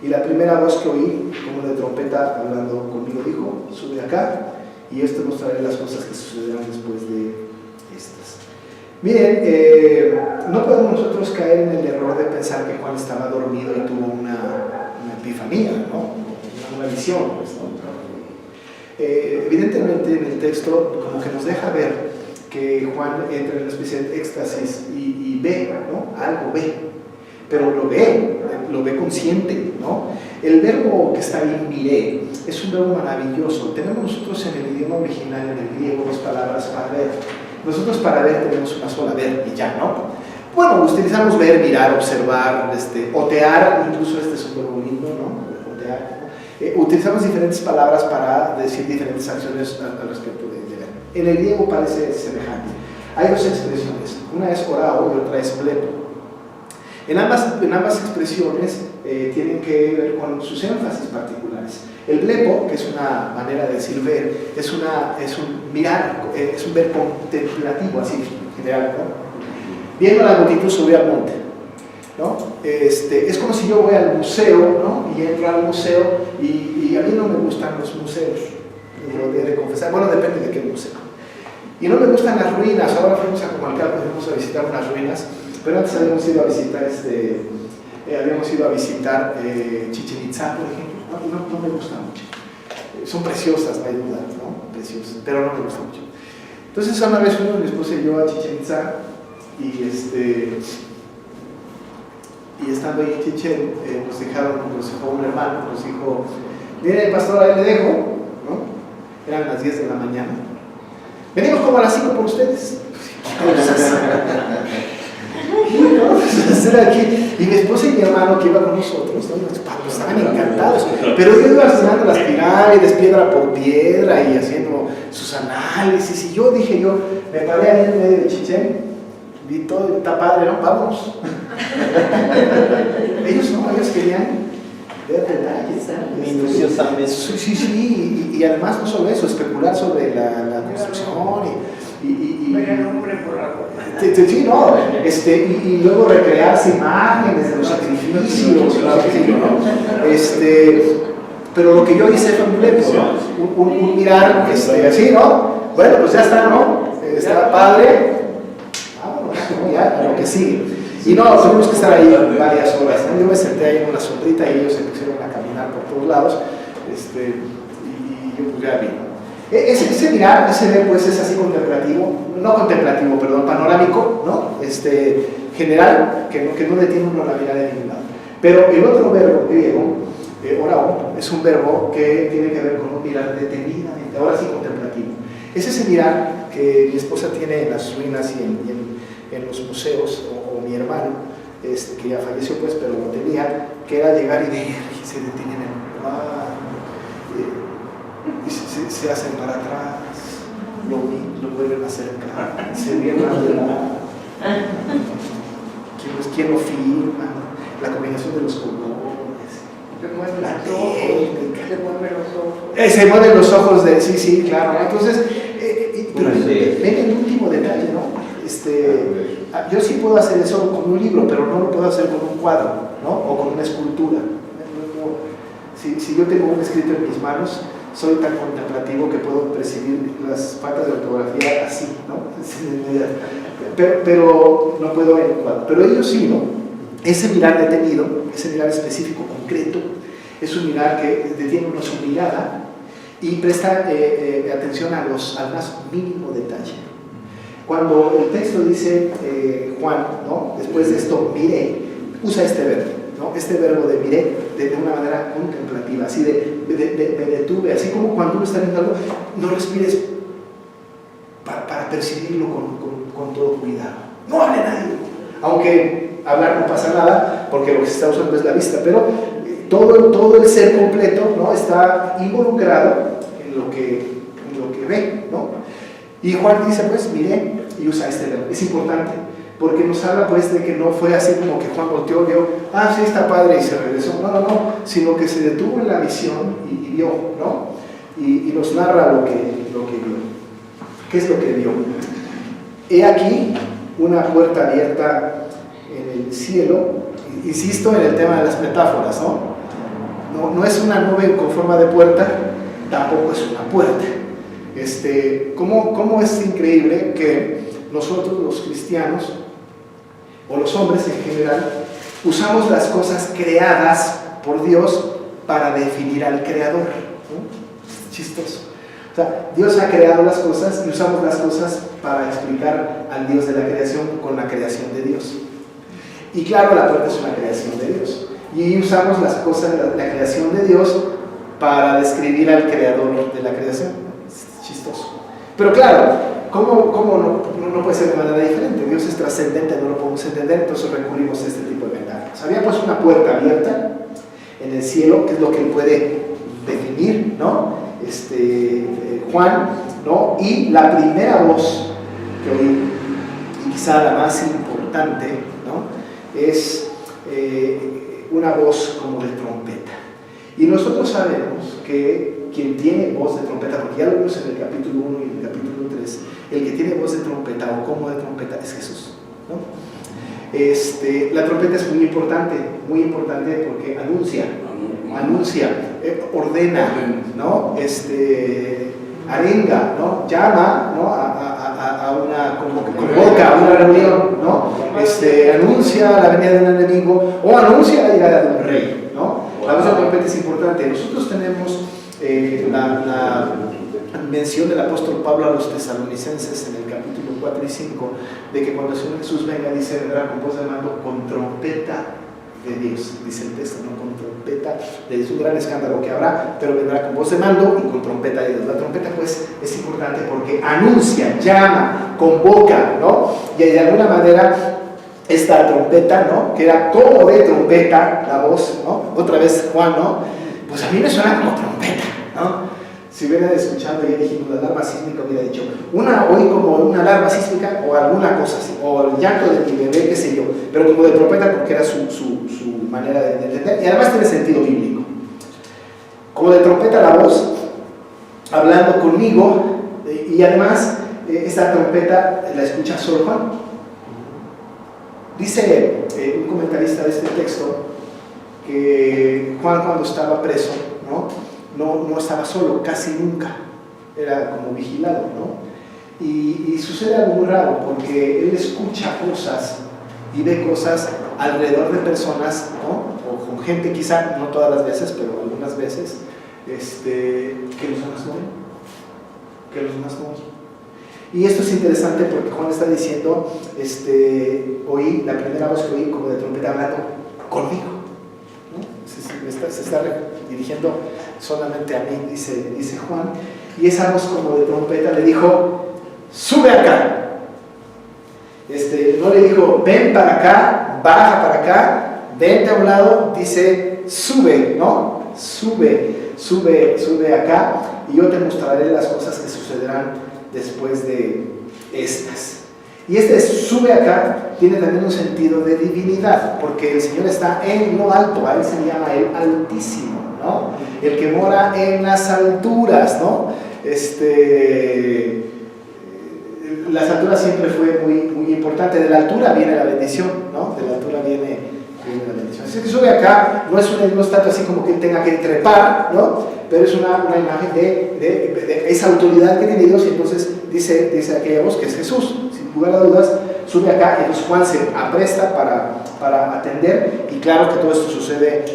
Y la primera voz que oí, como de trompeta hablando conmigo, dijo, sube acá, y esto mostraré las cosas que sucederán después de estas. Miren, no podemos nosotros caer en el error de pensar que Juan estaba dormido y tuvo una epifanía, ¿no? Una visión, pues, ¿no? Evidentemente en el texto como que nos deja ver que Juan entra en una especie de éxtasis y ve, ¿no? Algo ve, pero lo ve consciente, ¿no? El verbo que está ahí, miré, es un verbo maravilloso. Tenemos nosotros en el idioma original, en el griego, 2 palabras para ver. Nosotros para ver tenemos una sola, ver y ya, ¿no? Bueno, utilizamos ver, mirar, observar, otear, incluso este es un verbo lindo, ¿no? Otear, ¿no? Utilizamos diferentes palabras para decir diferentes acciones al respecto de ver. En el griego parece semejante. Hay 2 expresiones, una es orao y otra es blepo. En ambas expresiones tienen que ver con sus énfasis particulares. El blepo, que es una manera de decir ver, es un mirar, es un ver contemplativo, así en general, ¿no? Viendo la multitud subir al monte, ¿no? Es como si yo voy al museo, ¿no? Y entro al museo y a mí no me gustan los museos, lo de confesar, bueno, depende de qué museo. Y no me gustan las ruinas. Ahora fuimos a Comalcalco, fuimos a visitar unas ruinas, pero antes habíamos ido a visitar Chichén Itzá, por ejemplo. No me gusta mucho. Son preciosas, no hay duda, ¿no? Preciosas, pero no me gusta mucho. Entonces una vez fuimos mi esposa y yo a Chichén Itzá y estando ahí en Chichén nos dejó un hermano, nos dijo, mire pastor, ahí le dejo, ¿no? Eran las 10 de la mañana. Venimos como a las 5 por ustedes. hacer aquí? Y mi esposa y mi hermano que iba con nosotros, ¿no? Estaban encantados. Pero yo iba haciendo las pirámides, piedra por piedra, y haciendo sus análisis. Y yo dije, me paré ahí en medio de Chichén, vi todo, está padre, ¿no? Vamos. Ellos querían ver detalles.
Minuciosamente.
Sí, y además no solo eso, especular sobre la construcción
Era hombre por la boca.
Sí, no, y luego recrearse imágenes de los sacrificios, pero lo que yo hice fue un lepso, ¿no? un mirar, así, ¿no? Bueno, pues ya está, ¿no? Está padre, vámonos, ¿no? Ya, lo que sigue. Y no, tuvimos que estar ahí varias horas, ¿no? Yo me senté ahí en una sombrita y ellos se pusieron a caminar por todos lados, y yo pues ya vi, ¿no? Ese mirar, ese ver, pues es así panorámico, ¿no? General, que no detiene uno la mirada de ningún lado. Pero el otro verbo griego, orao, es un verbo que tiene que ver con un mirar detenidamente, ahora sí contemplativo. Es ese mirar que mi esposa tiene en las ruinas y en los museos, o mi hermano, que ya falleció, pues, pero lo tenía, que era llegar y ver, y se detienen en el lugar. Y se hacen para atrás, lo vuelven a acercar, se vienen a hablar. ¿Quién lo firma? La combinación de los colores, la técnica. Se mueven los ojos sí, claro. Entonces, ven el último detalle, ¿no? Yo sí puedo hacer eso con un libro, pero no lo puedo hacer con un cuadro, ¿no? O con una escultura. Si yo tengo un escrito en mis manos, soy tan contemplativo que puedo percibir las faltas de ortografía así, ¿no? Pero no puedo en el cuadro. Pero ellos sí, ¿no? Ese mirar detenido, ese mirar específico, concreto, es un mirar que detiene uno su mirada y presta atención al más mínimo detalle. Cuando el texto dice Juan, ¿no? Después de esto, miré, usa este verbo, ¿no? Este verbo de miré de una manera contemplativa, así me detuve, así como cuando uno está viendo algo, no respires para percibirlo con todo cuidado. No hable nadie, aunque hablar no pasa nada, porque lo que se está usando es la vista, pero todo el ser completo, ¿no? Está involucrado en lo que ve, ¿no? Y Juan dice, pues, miré, y usa este verbo. Es importante, porque nos habla, pues, de que no fue así como que Juan volteó, vio, sí, está padre, y se regresó. No, sino que se detuvo en la visión y vio, ¿no? Y nos narra lo que vio. ¿Qué es lo que vio? He aquí una puerta abierta en el cielo. Insisto en el tema de las metáforas, ¿no? No es una nube con forma de puerta, tampoco es una puerta. ¿Cómo es increíble que nosotros los cristianos, o los hombres en general, usamos las cosas creadas por Dios para definir al Creador, ¿no? Chistoso. O sea, Dios ha creado las cosas y usamos las cosas para explicar al Dios de la creación con la creación de Dios. Y claro, la puerta es una creación de Dios. Y usamos las cosas, la creación de Dios, para describir al Creador de la creación. Es chistoso. Pero claro, ¿cómo no puede ser de manera diferente? Dios es trascendente, no lo podemos entender, entonces recurrimos a este tipo de metáforas. Había pues una puerta abierta en el cielo, que es lo que él puede definir, ¿no? Juan, ¿no? Y la primera voz que oí, y quizá la más importante, ¿no? Es una voz como de trompeta. Y nosotros sabemos que quien tiene voz de trompeta, porque ya lo vimos en el capítulo 1 y en el capítulo 3, el que tiene voz de trompeta o como de trompeta es Jesús, ¿no? La trompeta es muy importante porque anuncia, ordena, ¿no? Arenga, ¿no? Llama, ¿no? a una, convoca a una reunión, ¿no? Anuncia la venida de un enemigo o anuncia la llegada de un rey, ¿no? La voz de trompeta es importante. Nosotros tenemos la mención del apóstol Pablo a los tesalonicenses en el capítulo 4 y 5, de que cuando el Señor Jesús venga, dice, vendrá con voz de mando, con trompeta de Dios, dice el texto, ¿no? Con trompeta de Dios, un gran escándalo que habrá, pero vendrá con voz de mando y con trompeta de Dios. La trompeta, pues, es importante porque anuncia, llama, convoca, ¿no? Y de alguna manera esta trompeta, ¿no? Que era como de trompeta la voz, ¿no? Otra vez Juan, ¿no? Pues a mí me suena como trompeta, ¿no? Si hubiera escuchado, ya dijimos, la alarma sísmica, hubiera dicho, oí como una alarma sísmica o alguna cosa así, o el llanto de mi bebé, qué sé yo, pero como de trompeta porque era su manera de entender, y además tiene sentido bíblico. Como de trompeta la voz, hablando conmigo, y además esta trompeta la escucha solo Juan. Dice un comentarista de este texto que Juan, cuando estaba preso, no estaba solo, casi nunca, era como vigilado, ¿no? Y sucede algo muy raro, porque él escucha cosas y ve cosas alrededor de personas, ¿no? O con gente, quizá no todas las veces, pero algunas veces, que los demás no ven, que los demás no oyen. Y esto es interesante porque Juan está diciendo, oí, la primera voz que oí como de trompeta hablando conmigo, ¿no? Se está dirigiendo solamente a mí, dice Juan, y esa voz como de trompeta le dijo, sube acá. No le dijo, ven para acá, baja para acá, vente a un lado, dice, sube, ¿no? Sube acá, y yo te mostraré las cosas que sucederán después de estas. Y sube acá tiene también un sentido de divinidad, porque el Señor está en lo alto, a él se le llama el Altísimo, ¿no? El que mora en las alturas, ¿no? Las alturas siempre fue muy importante. De la altura viene la bendición, ¿no? De la altura viene la bendición. Así que sube acá, no es tanto así como que tenga que trepar, ¿no? Pero es una imagen de esa autoridad que tiene Dios, y entonces dice aquella voz que es Jesús, sin lugar a dudas, sube acá, y entonces Juan se apresta para atender, y claro que todo esto sucede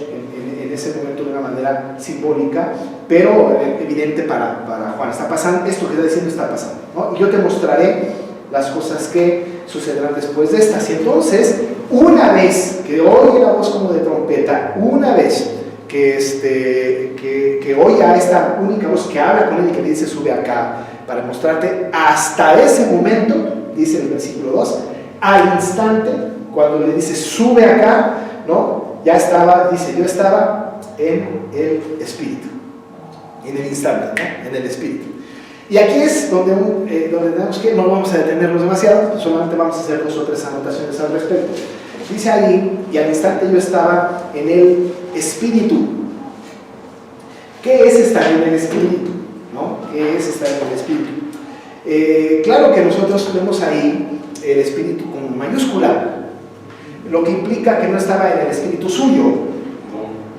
en ese momento de una manera simbólica, pero evidente para Juan. Está pasando, esto que está diciendo está pasando, ¿no? Y yo te mostraré las cosas que sucederán después de estas. Y entonces, una vez que oye la voz como de trompeta, una vez que oiga esta única voz que habla con él y que le dice sube acá para mostrarte, hasta ese momento, dice el versículo 2, al instante, cuando le dice sube acá, ¿no? Ya estaba, dice, yo estaba en el Espíritu, en el instante, ¿no? En el Espíritu. Y aquí es donde tenemos que, no vamos a detenernos demasiado, solamente vamos a hacer 2 o 3 anotaciones al respecto. Dice ahí, y al instante yo estaba en el Espíritu. ¿Qué es estar en el Espíritu? ¿No? ¿Qué es estar en el Espíritu? Claro que nosotros vemos ahí el Espíritu con mayúscula, lo que implica que no estaba en el Espíritu suyo,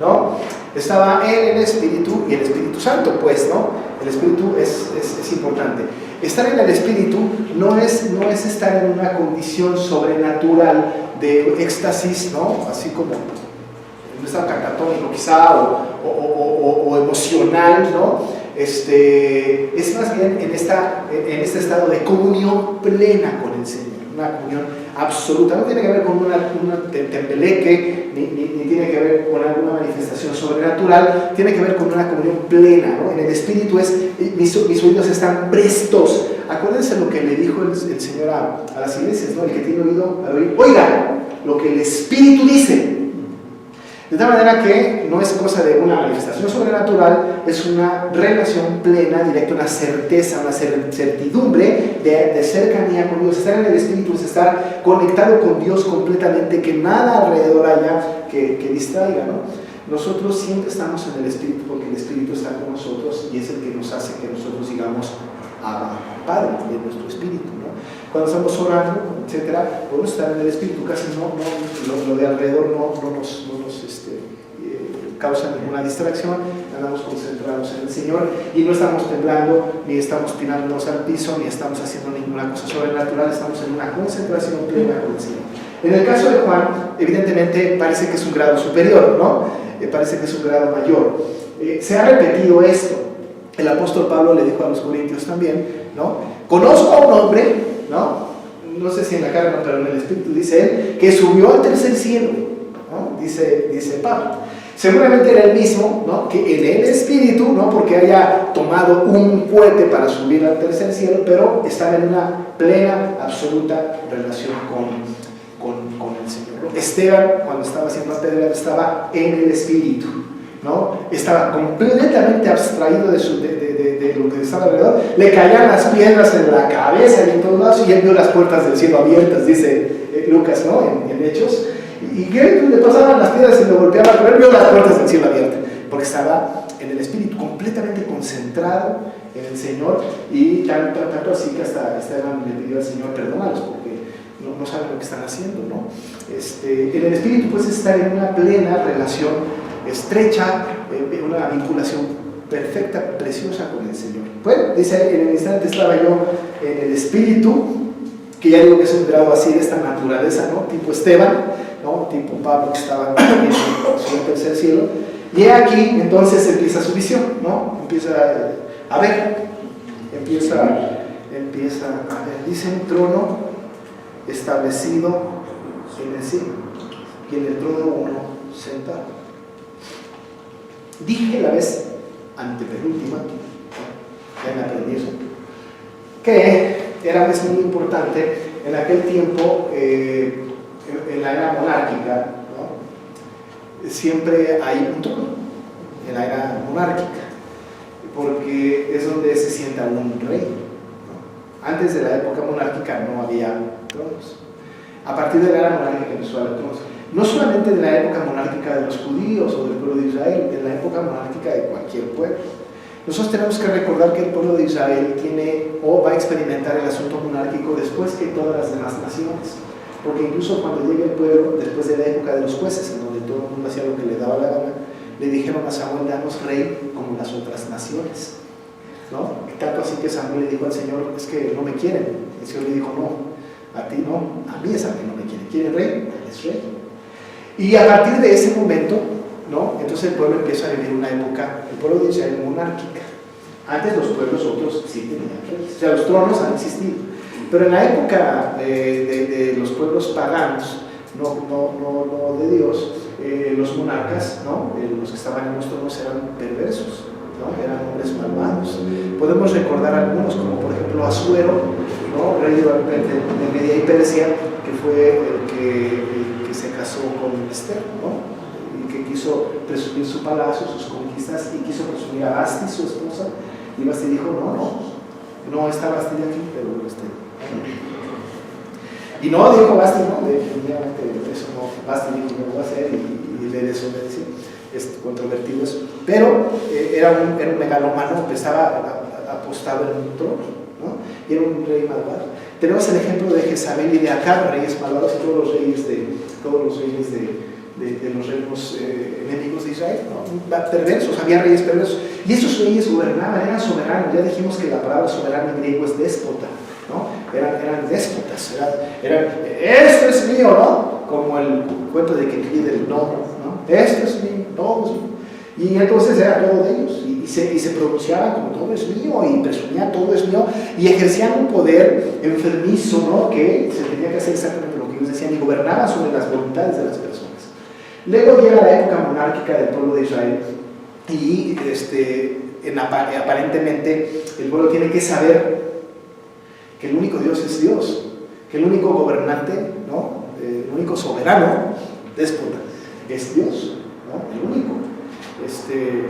¿no? Estaba en el Espíritu y el Espíritu Santo, pues, ¿no? El Espíritu es importante. Estar en el Espíritu no es estar en una condición sobrenatural de éxtasis, ¿no? Así como en un estado catatónico quizá, o emocional, ¿no? Es más bien en este estado de comunión plena con el Señor, una comunión absoluta. No tiene que ver con una tembeleque, ni tiene que ver con alguna manifestación sobrenatural, tiene que ver con una comunión plena, ¿no? En el Espíritu mis oídos están prestos. Acuérdense lo que le dijo el Señor a las iglesias, ¿no? El que tiene oído, oiga lo que el Espíritu dice. De tal manera que no es cosa de una manifestación sobrenatural, es una relación plena, directa, una certeza, una certidumbre de cercanía con Dios. Estar en el Espíritu es estar conectado con Dios completamente, que nada alrededor haya que distraiga, ¿no? Nosotros siempre estamos en el Espíritu porque el Espíritu está con nosotros y es el que nos hace que nosotros digamos a Padre de nuestro Espíritu, ¿no? Cuando estamos orando, etcétera, podemos estar en el Espíritu, casi lo de alrededor no nos causa ninguna distracción, andamos concentrados en el Señor y no estamos temblando, ni estamos tirándonos al piso, ni estamos haciendo ninguna cosa sobrenatural, estamos en una concentración plena con el Señor. En el caso de Juan, evidentemente parece que es un grado superior, ¿no? Parece que es un grado mayor. Se ha repetido esto. El apóstol Pablo le dijo a los corintios también, ¿no? Conozco a un hombre, no sé si en la carne, pero en el Espíritu dice él, que subió al tercer cielo, ¿no? Dice Pablo. Seguramente era el mismo, ¿no? Que en el Espíritu, no porque haya tomado un cohete para subir al tercer cielo, pero estaba en una plena, absoluta relación con Esteban, cuando estaba siendo apedreado, estaba en el Espíritu, ¿no? Estaba completamente abstraído de lo que estaba alrededor. Le caían las piedras en la cabeza y en todos lados, y él vio las puertas del cielo abiertas, dice Lucas, ¿no? En Hechos. Y que le pasaban las piedras y lo golpeaba, pero él vio las puertas del cielo abiertas, porque estaba en el Espíritu, completamente concentrado en el Señor, y tanto así que hasta Esteban le pidió al Señor: perdónalos, porque no saben lo que están haciendo, ¿no? En el Espíritu puedes estar en una plena relación estrecha, una vinculación perfecta, preciosa con el Señor. Bueno, dice: en el instante estaba yo en el Espíritu, que ya digo que es un grado así de esta naturaleza, ¿no? Tipo Esteban, ¿no? Tipo Pablo, que estaba en el tercer cielo. Y aquí entonces empieza su visión, ¿no? Empieza a ver, empieza a ver. Dice: un trono establecido en el cielo, y en el trono uno sentado. Dije la vez antepenúltima, ya me aprendí eso, que era muy importante en aquel tiempo, en la era monárquica, ¿no? Siempre hay un trono en la era monárquica, porque es donde se sienta un rey, ¿no? Antes de la época monárquica no había tronos. A partir de la era monárquica empezó a haber tronos. No solamente de la época monárquica de los judíos o del pueblo de Israel, de la época monárquica de cualquier pueblo. Nosotros tenemos que recordar que el pueblo de Israel tiene o va a experimentar el asunto monárquico después que todas las demás naciones. Porque incluso cuando llega el pueblo, después de la época de los jueces, en donde todo el mundo hacía lo que le daba la gana, le dijeron a Samuel: danos rey como las otras naciones, ¿no? Tanto así que Samuel le dijo al Señor: es que no me quieren. El Señor le dijo: no, a ti no, a mí es a que no me quieren. ¿Quieren rey? Es rey. Y a partir de ese momento, ¿no? Entonces el pueblo empieza a vivir una época, el pueblo de Israel, monárquica. Antes los pueblos otros sí tenían reyes, o sea, los tronos han existido. Pero en la época de los pueblos paganos, no de Dios, los monarcas, ¿no? Los que estaban en los tronos eran perversos, ¿no? Eran hombres malvados. Podemos recordar algunos, como por ejemplo Asuero, ¿no? Rey de Media y Persia, que fue el que se casó con Esther, ¿no? Y que quiso presumir su palacio, sus conquistas, y quiso presumir a Basti, su esposa, y Basti dijo: no está Basti de aquí, pero y no dijo Basti, no, definitivamente eso no, Basti dijo: no lo voy a hacer, y le desobedeció. Es controvertido eso, pero era un megalomano que estaba apostado en un trono, ¿no? Y era un rey malvado. Tenemos el ejemplo de Jezabel y de Acab, reyes malvados, y todos los reyes de los reinos enemigos de Israel, ¿no? Perversos, había reyes perversos, y esos reyes gobernaban, eran soberanos. Ya dijimos que la palabra soberano en griego es déspota, ¿no? Eran déspotas, eran esto es mío, ¿no? Como el cuento de que pide el no, esto es mío, todo es mío. Y entonces era todo de ellos, y se pronunciaban como todo es mío, y presumían todo es mío, y ejercían un poder enfermizo, ¿no? Que se tenía que hacer exactamente lo que ellos decían, y gobernaban sobre las voluntades de las personas. Luego llega la época monárquica del pueblo de Israel, y aparentemente el pueblo tiene que saber que el único Dios es Dios, que el único gobernante, ¿no? El único soberano, déspota, es Dios, ¿no? El único.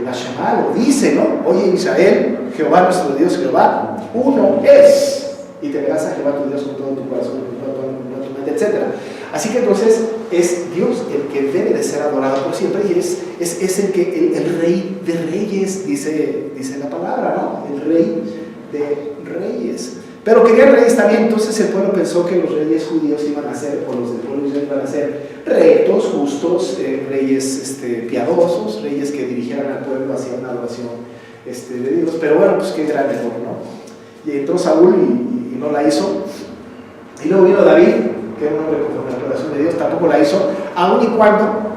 La Shema lo dice, ¿no? Oye Israel, Jehová nuestro Dios, Jehová uno es, y temerás a Jehová tu Dios con todo tu corazón, con toda tu mente, etc. Así que entonces es Dios el que debe de ser adorado por siempre, y es el rey de reyes, dice la palabra, ¿no? El rey de reyes. Pero querían reyes también. Entonces el pueblo pensó que los reyes judíos iban a ser, o los del pueblo de Israel iban a ser rectos, justos, reyes piadosos, reyes que dirigieran al pueblo hacia una adoración de Dios. Pero bueno, pues qué gran error, ¿no? Y entró Saúl y no la hizo. Y luego vino David, que era un hombre conforme a la adoración de Dios, tampoco la hizo, aun y cuando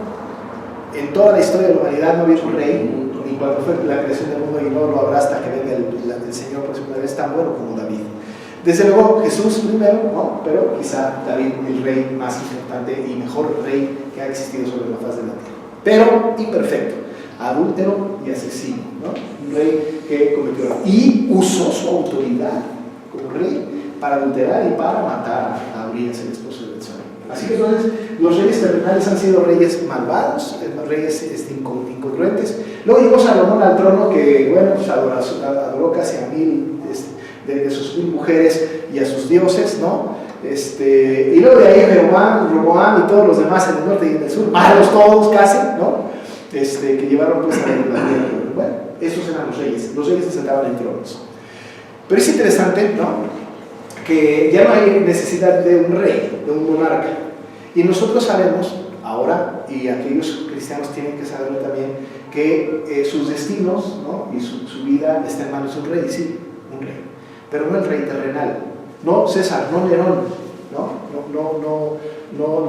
en toda la historia de la humanidad no había un rey, ni cuando fue la creación del mundo, y no lo habrá hasta que venga el Señor por segunda vez, tan bueno como David. Desde luego Jesús primero, ¿no? Pero quizá David el rey más importante y mejor rey que ha existido sobre la faz de la tierra. Pero imperfecto, adúltero y asesino, ¿no? Un rey que cometió y usó su autoridad como rey para adulterar y para matar a Urias, el esposo de Betsabé. Así que entonces los reyes terrenales han sido reyes malvados, reyes incongruentes. Luego llegó Salomón al trono que, bueno, pues adoró casi a 1000 de sus 1000 mujeres y a sus dioses, ¿no? Y luego de ahí Roboam y todos los demás en el norte y en el sur, malos todos casi, ¿no? Que llevaron pues a la tierra. Bueno, esos eran los reyes se sentaban en tronos. Pero es interesante, ¿no?, que ya no hay necesidad de un rey, de un monarca. Y nosotros sabemos ahora, y aquellos cristianos tienen que saberlo también, que sus destinos, ¿no?, y su vida está en manos de un rey, sí, un rey. Pero no el rey terrenal, no César, no Nerón, no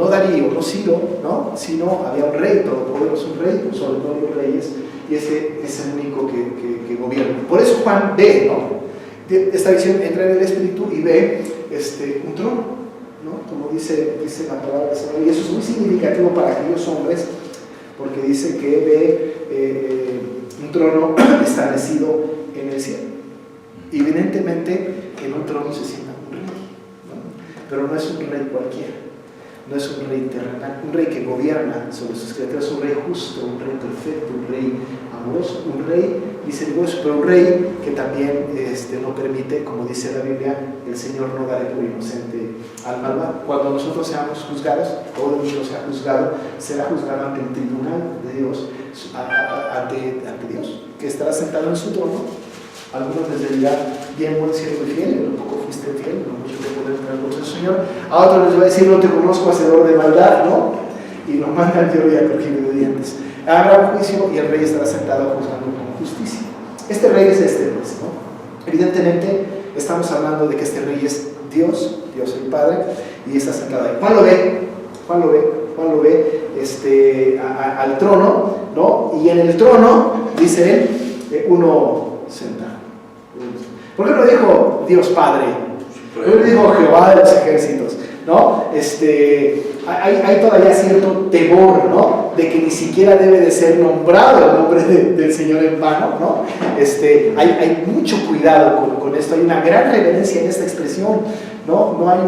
Darío, no Ciro, ¿no?, sino había un rey todopoderoso, un rey sobre todos los reyes, y ese es el único que gobierna. Por eso Juan ve, ¿no?, esta visión, entra en el espíritu y ve un trono, ¿no?, como dice la palabra del Señor, y eso es muy significativo para aquellos hombres, porque dice que ve un trono establecido en el cielo. Evidentemente en un trono se sienta un rey, ¿no?, pero no es un rey cualquiera, no es un rey terrenal, un rey que gobierna sobre sus criaturas, un rey justo, un rey perfecto, un rey amoroso, un rey misericordioso, pero un rey que también no permite, como dice la Biblia, el Señor no dará por inocente al malvado. Cuando nosotros seamos juzgados, todo el mundo sea juzgado, será juzgado ante el tribunal de Dios, ante Dios, que estará sentado en su trono. Algunos les dirán, bien, buen siervo y fiel, en lo poco fuiste fiel, no mucho que poder entrar con el Señor. A otros les va a decir, no te conozco, hacedor de maldad, ¿no? Y nos mandan teoría corrigido de dientes. Habrá un juicio y el rey estará sentado juzgando con justicia. Este rey es pues, ¿no? Evidentemente, estamos hablando de que este rey es Dios el Padre, y está sentado ahí. Juan lo ve al trono, ¿no? Y en el trono, dice él, uno sentado. ¿Por qué no dijo Dios Padre? ¿Por qué no dijo Jehová de los ejércitos? ¿No? Hay todavía cierto temor, ¿no?, de que ni siquiera debe de ser nombrado el nombre del Señor en vano, ¿no? Hay mucho cuidado con esto, hay una gran reverencia en esta expresión, ¿no? No hay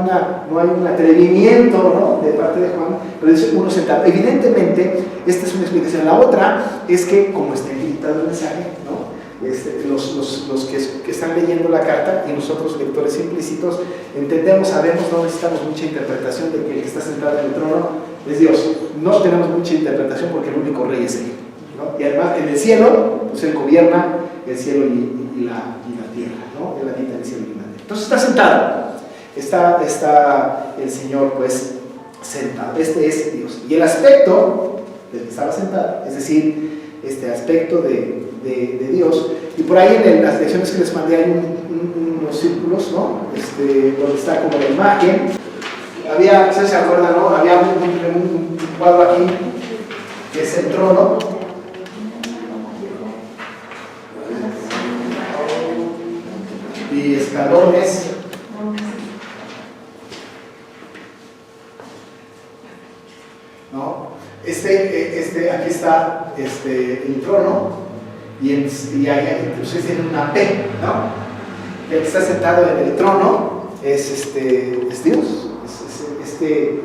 un atrevimiento, ¿no?, de parte de Juan, pero dice uno sentado. Evidentemente, esta es una explicación. La otra es que, como está editado el mensaje, ¿no?, los que están leyendo la carta y nosotros lectores implícitos entendemos, sabemos, no necesitamos mucha interpretación de que el que está sentado en el trono es Dios. No tenemos mucha interpretación porque el único rey es Él, ¿no? Y además en el cielo, pues Él gobierna el cielo y la tierra, ¿no? Él habita en el cielo y la tierra. Entonces está sentado, está el Señor pues sentado. Este es Dios. Y el aspecto del que estaba sentado, es decir, este aspecto de Dios, y por ahí en las lecciones que les mandé hay unos círculos, ¿no?, donde está como la imagen. Había, ¿ustedes se acuerdan, no? Había un cuadro aquí que es el trono, y escalones, ¿no? Aquí está el trono, y ahí ustedes tienen una P, ¿no? El que está sentado en el trono es Dios, que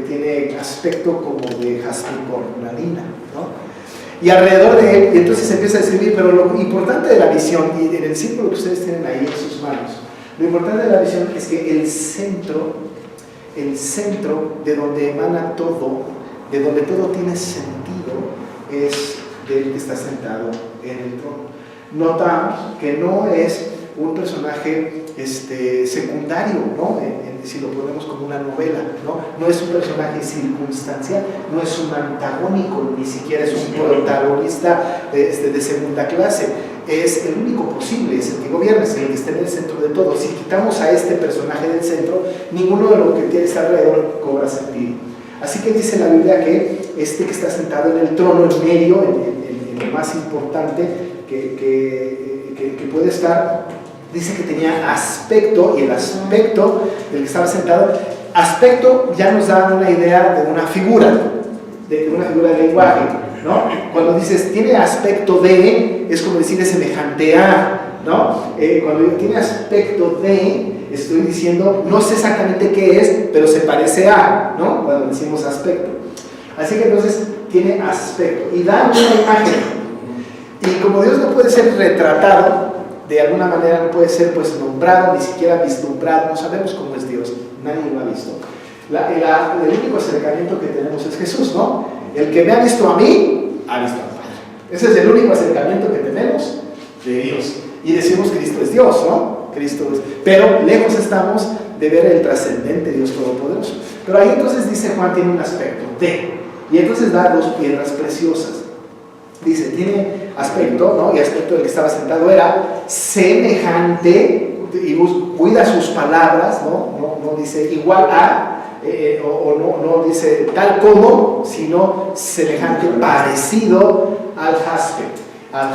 tiene aspecto como de jaspe cornalina, ¿no? Y alrededor de él, y entonces empieza a describir, pero lo importante de la visión, y en el círculo que ustedes tienen ahí en sus manos, lo importante de la visión es que el centro de donde emana todo, de donde todo tiene sentido, es del que está sentado en el trono. Notamos que no es un personaje secundario, ¿no? Si lo ponemos como una novela, no es un personaje circunstancial, no es un antagónico, ni siquiera es un protagonista de segunda clase. Es el único posible, es el que gobierna, es el que está en el centro de todo. Si quitamos a este personaje del centro, ninguno de lo que tiene alrededor cobra sentido. Así que dice la Biblia que que está sentado en el trono, en medio, en lo más importante que puede estar, dice que tenía aspecto, y el aspecto del que estaba sentado, aspecto ya nos da una idea de una figura, de lenguaje, ¿no? Cuando dices tiene aspecto de, es como decir es semejante a, ¿no? Cuando tiene aspecto de, estoy diciendo, no sé exactamente qué es, pero se parece a, ¿no? Cuando decimos aspecto. Así que entonces tiene aspecto y da una imagen. Y como Dios no puede ser retratado, de alguna manera no puede ser pues nombrado, ni siquiera vislumbrado, no sabemos cómo es Dios, nadie lo ha visto. El único acercamiento que tenemos es Jesús, ¿no? El que me ha visto a mí, ha visto al Padre. Ese es el único acercamiento que tenemos de Dios. Y decimos Cristo es Dios, ¿no? Cristo es. Pero lejos estamos de ver el trascendente Dios Todopoderoso. Pero ahí entonces dice Juan tiene un aspecto de, y entonces da dos piedras preciosas. Dice, tiene aspecto, ¿no? Y aspecto del que estaba sentado era semejante, y cuida sus palabras, ¿no? No dice igual a, no dice tal como, sino semejante, parecido al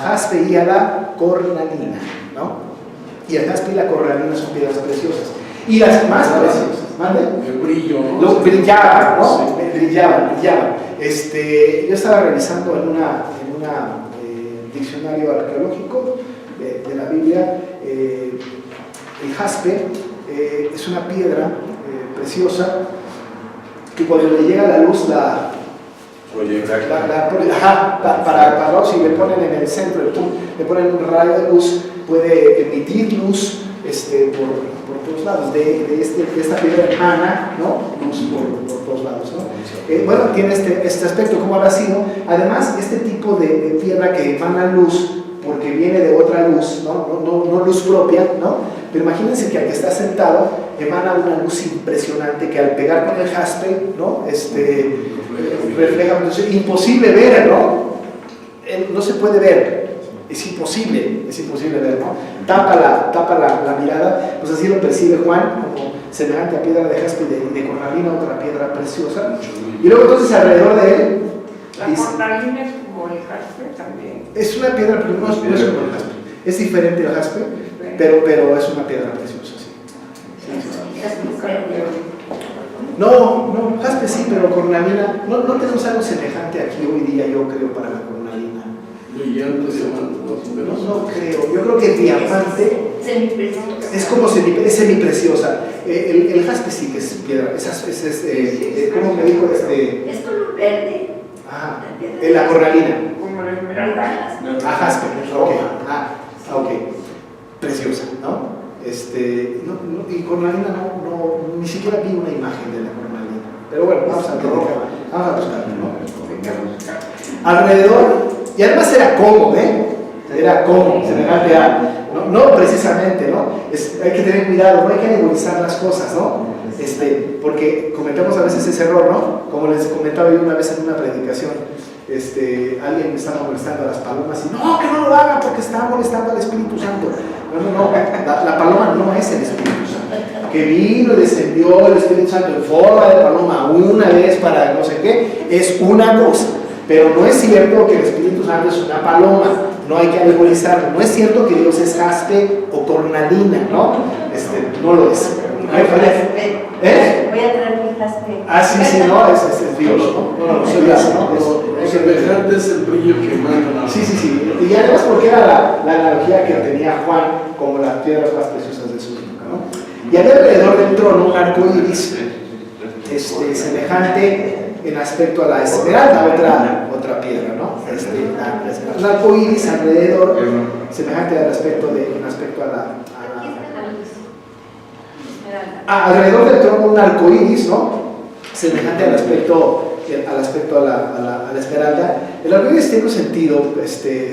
jaspe y a la cornalina, ¿no? Y el jaspe y la cornalina son piedras preciosas. Y las más preciosas, ¿mande?
El brillo, ¿no?
Brillaban, ¿no?
Sí.
Brillaban. Yo estaba revisando en una diccionario arqueológico de la Biblia. El jaspe es una piedra preciosa que cuando le llega la luz para si le ponen en el centro, le ponen un rayo de luz, puede emitir luz por todos lados. De esta piedra emana, ¿no? Luz por todos lados, ¿no? Bueno, tiene este aspecto, ¿cómo habrá sido? Además, este tipo de piedra que emana luz porque viene de otra luz, no luz propia, ¿no? Pero imagínense que al que está sentado emana una luz impresionante que al pegar con el jaspe, ¿no? Refleja, entonces, imposible ver, ¿no? No se puede ver, es imposible ver, ¿no? Tapa la mirada, pues así lo percibe Juan, como semejante a piedra de jaspe y de cornalina, otra piedra preciosa. Y luego entonces alrededor de él,
la cornalina es como el jaspe también.
Es una piedra, pero no es como el jaspe. Es diferente al jaspe, pero es una piedra preciosa, sí. No, jaspe sí, pero cornalina, no tenemos algo semejante aquí hoy día, yo creo, para la cornalina.
Brillante, diamante,
no creo, yo creo que el diamante es como semipreciosa. El jaspe sí que es piedra, ¿cómo me dijo?
Es color verde.
La cornalina.
Como la esmeralda.
Jaspe, ok. Preciosa, ¿no? Y cornalina ni siquiera vi una imagen de la cornalina. Pero bueno, vamos a buscarlo, ¿no? Alrededor, y además era como, era como, semejante a, no precisamente, ¿no? Hay que tener cuidado, no hay que nebular las cosas, ¿no? Porque cometemos a veces ese error, ¿no? Como les comentaba yo una vez en una predicación, alguien me estaba molestando a las palomas y no, que no lo haga porque está molestando al Espíritu Santo. No, la paloma no es el Espíritu Santo. Que vino y descendió el Espíritu Santo en forma de paloma una vez para no sé qué, es una cosa. Pero no es cierto que el Espíritu Santo es una paloma, no hay que alcoholizarlo. No es cierto que Dios es jaspe o cornalina, ¿no? No lo es.
Voy a traer mi jaspe.
Sí, no, es Dios, ¿no?
Lo semejante es el brillo que emana.
Sí. Y además porque era la analogía que tenía Juan como las piedras más preciosas de su época, ¿no? Y había alrededor del trono un arco iris, semejante en aspecto a la esmeralda, otra piedra, ¿no? Un arco iris alrededor, semejante en aspecto a la alrededor del trono un arco iris, ¿no? Semejante al aspecto a la esmeralda. El arco iris tiene un sentido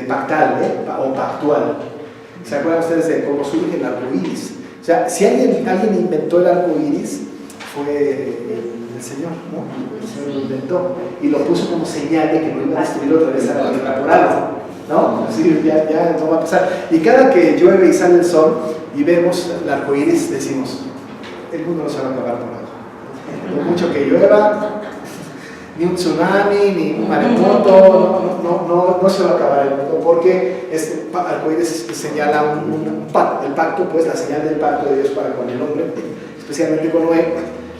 pactal, o pactual. ¿Se acuerdan ustedes de cómo surge el arco iris? O sea, si alguien inventó el arco iris, fue el Señor, ¿no? El Señor lo inventó y lo puso como señal de que no iba a destruir otra vez a la tierra por algo, ¿no? Así ya no va a pasar. Y cada que llueve y sale el sol y vemos el arco iris, decimos, el mundo no se va a acabar por algo. Por mucho que llueva, ni un tsunami, ni un maremoto, no se va a acabar el mundo, porque este arcoíris señala el pacto, pues la señal del pacto de Dios para con el hombre, especialmente con Noé,